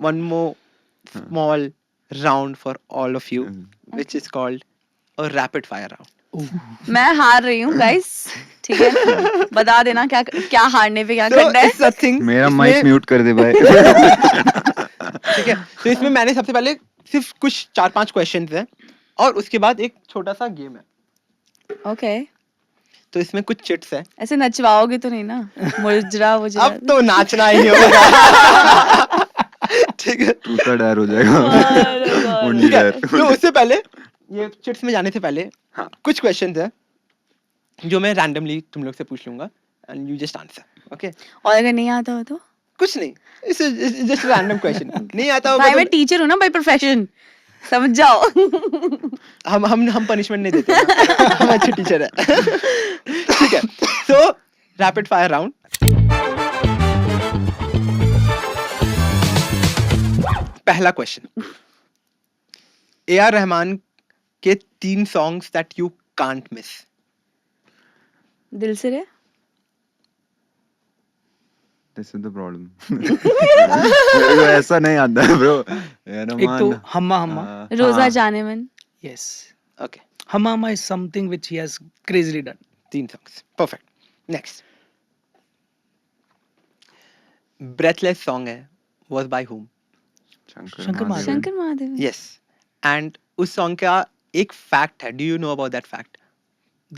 one more small round for all of you, which is called a rapid fire round. मैं हार रही हूँ guys. ठीक है. बता देना क्या क्या हारने पे क्या So करना है. it's a thing. मेरा इसमें- माइक म्यूट कर दे भाई. ठीक है. तो इसमें मैंने सबसे पहले सिर्फ कुछ 4-5 क्वेश्चंस हैं और उसके बाद एक छोटा सा गेम है. Okay. तो इसमें कुछ चिट्स है. ऐसे नचवाओगे तो नहीं ना? मुजरा मुजरा. अब तो नाचना ही होगा. ठीक है. टूटा डर हो जाएगा. Only ठीक है. डर. तो उससे पहले ये चिट्स में जाने से पहले कुछ क्वेश्चंस हैं जो मैं रैंडमली तुम लोग से पूछ लूंगा and you just answer. Okay. और अगर नहीं आता हो तो? कुछ नहीं, इट्स जस्ट रैंडम क्वेश्चन. नहीं आता होगा भाई मैं तो टीचर हूँ ना बाय प्रोफेशन, समझ जाओ. हम पनिशमेंट नहीं देते ना. हम अच्छे टीचर है. ठीक है. सो रैपिड फायर राउंड. पहला क्वेश्चन, ए आर रहमान के 3 songs that you can't miss. दिल से रे. This is the problem. मेरे को ऐसा नहीं आता है bro. एक तो हम्मा हम्मा. रोजा जाने मन. Yes. Okay, Hamma Hamma is something which he has crazily done. 3 songs. Perfect. Next, breathless song है, was by hmm. Shankar Mahadevan. Shankar Mahadevan. Yes. And उस सॉन्ग का एक फैक्ट है. Do you know about that fact?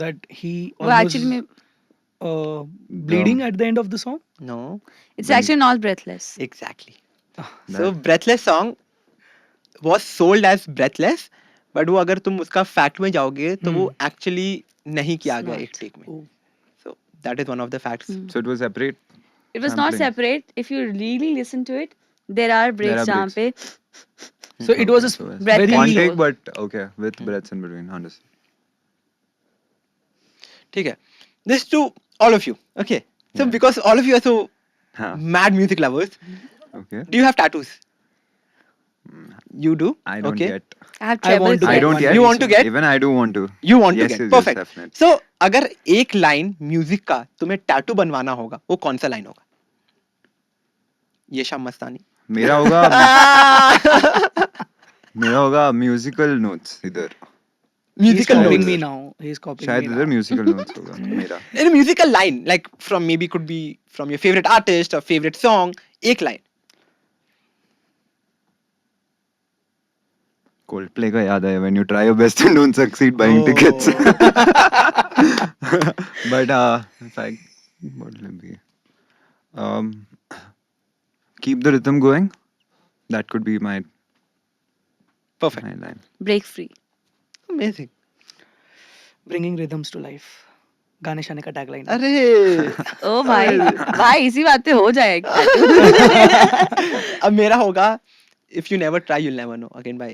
That he वो almost actually में bleeding at the end of the song. No, it's actually not breathless. Exactly. So breathless song was sold as breathless, but वो अगर तुम उसका fact में जाओगे तो वो एक्चुअली नहीं किया It's गया not. एक टेक में. Oh. So that is one of the facts. So it was separate. It was not Sampling. separate. If you really listen to it, there are breaks जहाँ पे So it was a So it's Breath very one control. take, but okay, with breaths in between. Understood. ठीक है. This to all of you. Okay. So Yeah. because all of you are so Huh. mad music lovers, Okay. do you have tattoos? You do? I don't Okay. yet. I have I treble want to I get don't one. yet. You want to get? Even I do want to. You want to Yes, get. yes, Perfect. Yes, definitely. So अगर एक line music का तुम्हें tattoo बनवाना होगा, वो कौन सा line होगा? ये शाम मस्तानी. मेरा होगा मेरा होगा म्यूजिकल नोट्स इधर. He's musical copying notes. me now. He's copying शायद me इधर now. म्यूजिकल नोट्स होगा मेरा. In a musical line, like from maybe could be from your favorite artist or favorite song, एक line. Coldplay का याद है when you try your best and don't succeed buying Oh. tickets. But if I, what will it be? Keep the rhythm going. That could be my Perfect. line. break free. Amazing. Bringing rhythms to life. गाने शाने का tagline. अरे ओ भाई भाई इसी बात पे हो जाएगा. अब मेरा होगा if you never try you'll never know, again by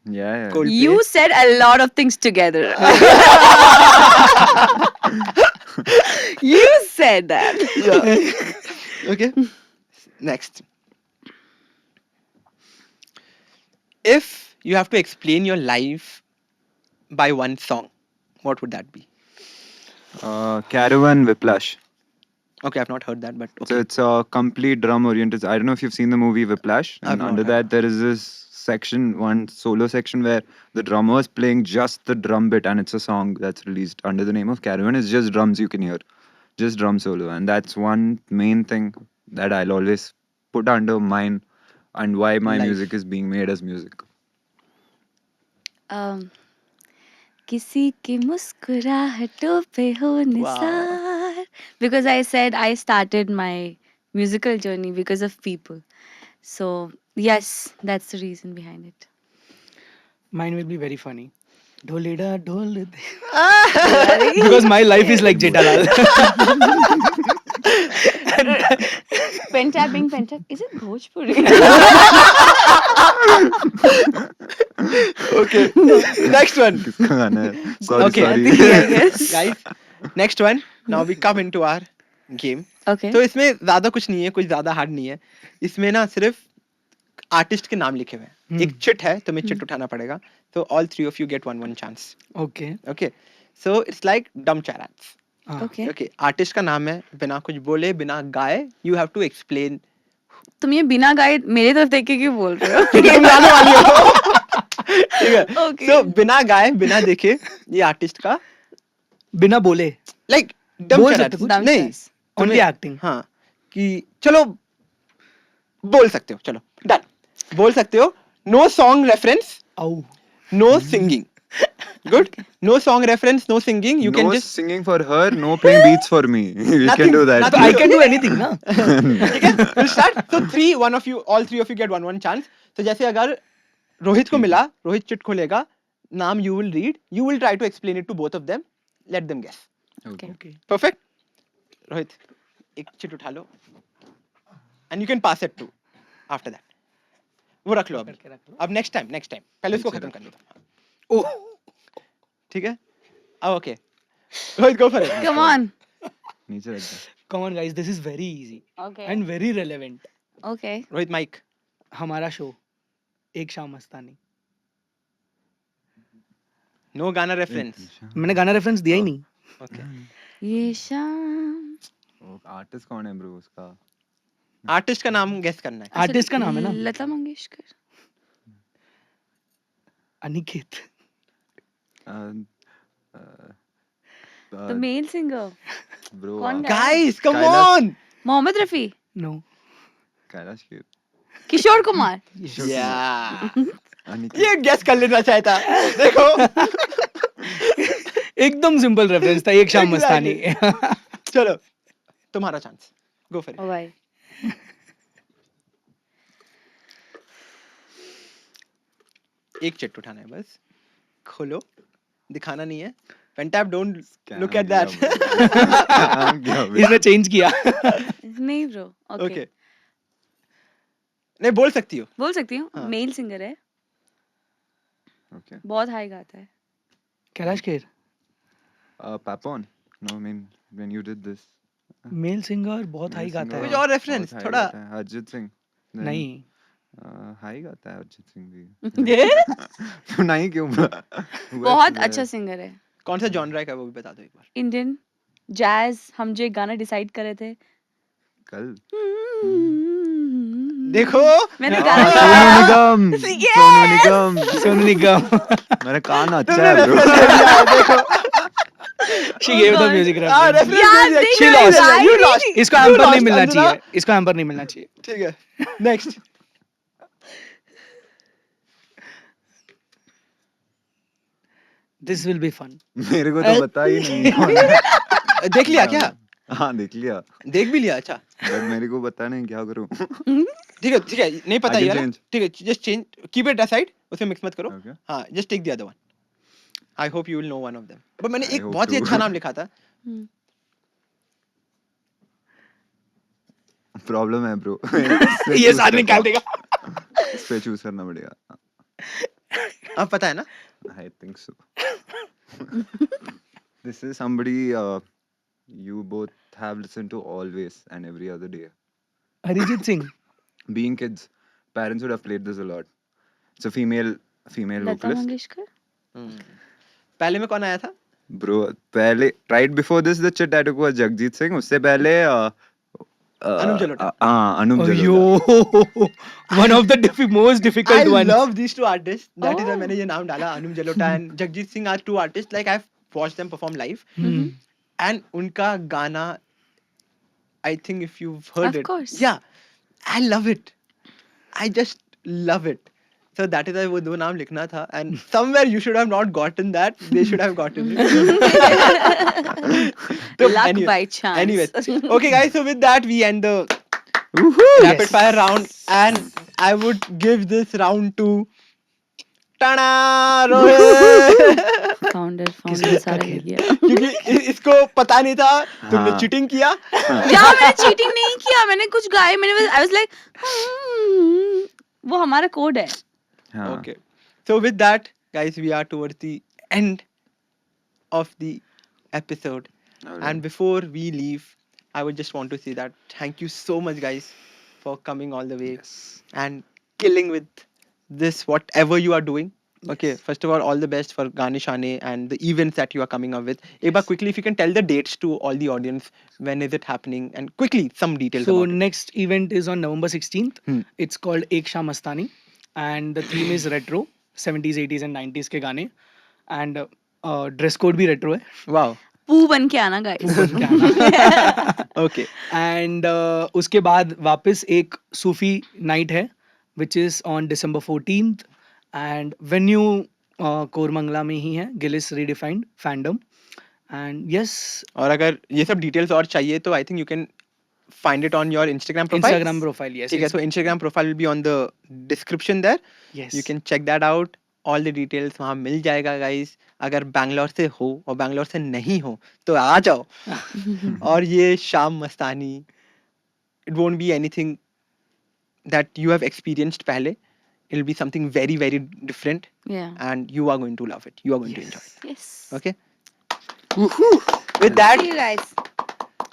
Yeah. Coldplay. You said a lot of things together. You said that. Yeah. Okay. Next. If you have to explain your life by one song, what would that be? Caravan Whiplash. Okay, I've not heard that, but So okay. it's a complete drum oriented. I don't know if you've seen the movie Whiplash. I've And not under heard that, there is this section, one solo section where the drummer is playing just the drum bit, and it's a song that's released under the name of Caravan. It's just drums you can hear, just drum solo, and that's one main thing that I'll always put under mine, and why my Life. music is being made as music. किसी की मुस्कुराहटों पे हो Nisar. Because I said I started my musical journey because of people. So yes, that's the reason behind it. Mine will be very funny. ढोलेडा ढोल दे. Because my life is like Jetalal. Pentap being Pentap, is it Bhojpuri? Okay. Next one. किसका गाना है? Sorry, Okay. sorry. I guess. Guys, next one. Now we come into our game. Okay. तो इसमें ज्यादा कुछ नहीं है, कुछ ज्यादा हार्ड नहीं है. इसमें ना सिर्फ आर्टिस्ट के नाम लिखे हुए हैं. एक चिट है, तुम्हें चिट उठाना पड़ेगा. So all three of you get one chance. Okay. Okay. So it's like dumb charades. Okay. Okay. Artist का नाम है, बिना कुछ बोले, बिना गाए, you have to explain. तुम ये बिना गाए मेरे तरफ देख के क्यों बोल रहे हो? क्योंकि तुम गाने वाली हो. ठीक है. Okay. So बिना गाए, बिना देखे, ये आर्टिस्ट का बिना बोले. like dumb बोल charades. सकते हो Dumb नहीं. charades. Only तुम्हें- acting. हाँ. कि चलो बोल सकते हो, चलो डन. बोल सकते हो. No song reference, Oh. no singing. Good. No song reference, no singing. You no can just singing for her, no playing beats for me. You Nothing- can do that. nothing. I can do anything ना. ठीक है. We'll start. So all three of you get one chance. So जैसे अगर रोहित को मिला, Rohit chit खोलेगा, नाम you will read. You will try to explain it to both of them. Let them guess. Okay. Perfect. Rohit एक चिट उठा लो. and you can pass it to after that. वो रख लो अभी. करके रख लो. अब next time पहले उसको खत्म कर लो. ओह, ठीक है? अब okay. Rohit, go for it. Come on. नीचे रख दे. come on guys, this is very easy Okay. and very relevant. Okay. Rohit, mic. हमारा शो एक शाम मस्तानी. No Gaana reference. मैंने गाना रेफरेंस दिया ही नहीं. Okay. ये शाम. आर्टिस्ट कौन है ब्रो उसका? Artist का नाम guess करना है. आर्टिस्ट का नाम है ना Lata Mangeshkar. Aniket. The male singer. Bro कौन गा- Guys, come Kailash. on. Mohammed Rafi. No. Kailash Kher. Kishore Kumar. Yeah. Aniket. ये guess कर लेना चाहिए था. देखो. एकदम सिंपल रेफरेंस था एक शाम मस्तानी. चलो, तुम्हारा chance. Go for it. ओ भाई. एक चिट उठाना है बस. खोलो. दिखाना नहीं है. Pentap, don't look at क्या that. ब्रो? क्या ब्रो? इसने चेंज किया. नहीं ब्रो. Okay. Okay. नहीं बोल सकती हो. बोल सकती हूँ. हाँ. मेल सिंगर है. Okay. बहुत हाई गाता है. Kailash Kher. Papon. No, I mean when you did this. Male singer बहुत हाई Male गाता singer कुछ है. और reference बहुत high थोड़ा. गाता है. अरिजीत सिंह. Then, नहीं. हाई गाता है अरिजीत सिंह भी. ये तो नहीं क्यों? बहुत अच्छा सिंगर है. कौन सा genre का है वो भी बता दो एक बार. Indian jazz. हम जो एक गाना डिसाइड करे थे. कल. देखो. मैंने हाँ, गाना सोनू गाया. निगम. Yes! सोनू निगम. सोनू निगम. मेरा कान अच्छा तुमने है ब्रो. reference दे दिया, देखो. She gave the God. music हाँ, reference. reference यार, दे दिया. देख She रहे lost. हो, You right? lost. इसको You एम्पर नहीं lost, मिलना अंजना. चाहिए. इसको एम्पर नहीं मिलना चाहिए. ठीक है. Next. This will be fun. मेरे को तो पता ही नहीं कौन है. देख लिया क्या? हाँ देख लिया. देख भी लिया. अच्छा. बट मेरे को पता नहीं क्या करूँ. ठीक है. नहीं पता I can ये वाला. change. ठीक है. Just change. Keep it aside. उसे mix मत करो. Okay. हाँ. Just take the other one. I hope you will know one of them. But मैंने I एक hope बहुत ही too. अच्छा नाम लिखा था. प्रॉब्लम है ब्रो. ये साथ निकाल देगा. इस पे चूज करना पड़ेगा. अब पता है ना? I think so. This is somebody you both have listened to always and every other day. Arijit Singh. Being kids, parents would have played this a lot. It's a female Lata vocalist. Mangeshkar. पहले में कौन आया था? Bro, पहले right before this the chit I took was Jagjit Singh. उससे पहले अनुप जलोटा. हाँ अनुप जलोटा. यो. One of the most I difficult ones. love these two artists. That is why Oh. मैंने ये नाम डाला. Anup Jalota and Jagjit Singh are two artists. Like I've watched them perform live. Hmm. And उनका गाना, I think if you've heard Of it. course. Yeah. I love it. I just love it. So that is why वो दो नाम लिखना था. And somewhere you should have not gotten that. They should have gotten it. So Luck by chance. Anyways. Okay guys, so with that we end the rapid Yes. fire round. And I would give this round to Tana Rohit. Founder किसने सारा इसका ले खेल? गया. क्योंकि इसको पता नहीं था. तुमने हाँ. चीटिंग किया. यार मैंने चीटिंग नहीं किया. मैंने कुछ गाए. मैंने आई वाज लाइक वो हमारा कोड है. हाँ. Okay. So with that, guys, we are towards the end of the episode. Alright. And before we leave, I would just want to say that thank you so much, guys, for coming all the way and killing with this, whatever you are doing. Okay, first of all the best for Gaane Shaane and the events that you are coming up with. Eba, quickly, if you can tell the dates to all the audience, when is it happening? And quickly, some details So about it. next event is on November 16th. It's called Ek Shaam Mastani, and the theme is retro, 70s, 80s and 90s के गाने, and dress code भी retro है. Wow. पू बन के आना guys. Okay. And उसके बाद वापस एक सूफी नाइट है, which is on December 14th, and venue Koramangala में ही है, Gillies redefined fandom. And yes, और अगर ये सब details और चाहिए तो I think you can find it on your Instagram profile. Instagram profile, yes. ठीक है, so Instagram profile will be on the description there. Yes. You can check that out. All the details वहाँ मिल जाएगा guys. अगर बैंगलोर से हो और बैंगलोर से नहीं हो तो आ जाओ. और ये शाम मस्तानी, it won't be anything that you have experienced pehle. It'll be something very, very different, Yeah. and you are going to love it. You are going to enjoy it. Yes. Okay. With that, See you guys.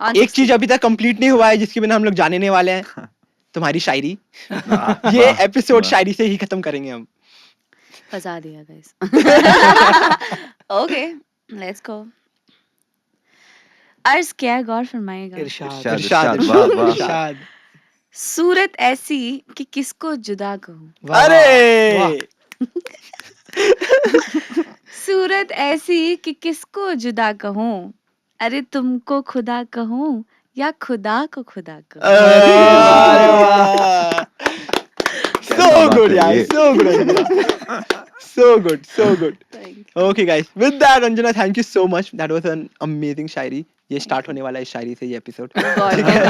On एक 16. चीज अभी तक complete नहीं हुआ है जिसके बिना हम लोग जाने वाले हैं, तुम्हारी शायरी. वाह, ये वाह, एपिसोड वाह। शायरी से ही खत्म करेंगे हम. फंसा दिया guys. Okay, let's go. अर्ज क्या गौर फरमाइएगा. इरशाद इरशाद, वाह, वाह। इरशाद. सूरत ऐसी कि किसको जुदा कहूँ. वाह, अरे वाह. सूरत ऐसी कि किसको जुदा कहूँ. अरे तुमको खुदा कहूँ या खुदा को खुदा कहूँ. So good, yaar. So good, Anjana. So good, so good. Thank you. Okay, guys. With that, Anjana, thank you so much. That was an amazing शायरी. ये स्टार्ट होने वाला है इस शायरी से ये एपिसोड. God, God.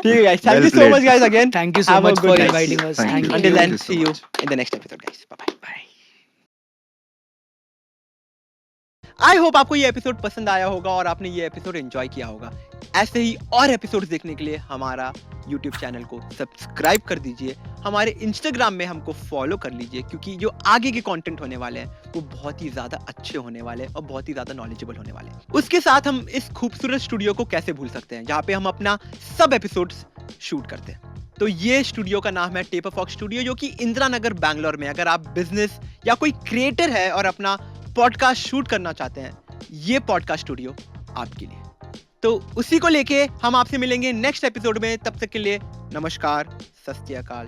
ठीक है, guys. Thank Well you so played. much, guys. Again, Thank you so Have a much good for night. inviting us. Thank Thank you. you. Until then, Thank you so see you much. in the next episode, guys. Bye bye. Bye. I hope आपको ये episode पसंद आया होगा और आपने ये episode enjoy किया होगा. ऐसे ही और एपिसोड्स देखने के लिए हमारा YouTube चैनल को सब्सक्राइब कर दीजिए. हमारे Instagram में हमको फॉलो कर लीजिए क्योंकि जो आगे के कंटेंट होने वाले हैं वो बहुत ही ज्यादा अच्छे होने वाले हैं और बहुत ही ज्यादा नॉलेजेबल होने वाले हैं. उसके साथ हम इस खूबसूरत स्टूडियो को कैसे भूल सकते हैं जहाँ पे हम अपना सब एपिसोड्स शूट करते हैं. तो ये स्टूडियो का नाम है टेपरफॉक्स स्टूडियो जो कि इंदिरा नगर बैंगलोर में. अगर आप बिजनेस या कोई क्रिएटर है और अपना पॉडकास्ट शूट करना चाहते हैं, ये पॉडकास्ट स्टूडियो आपके लिए. तो उसी को लेके हम आपसे मिलेंगे नेक्स्ट एपिसोड में. तब तक के लिए नमस्कार, सत श्री अकाल.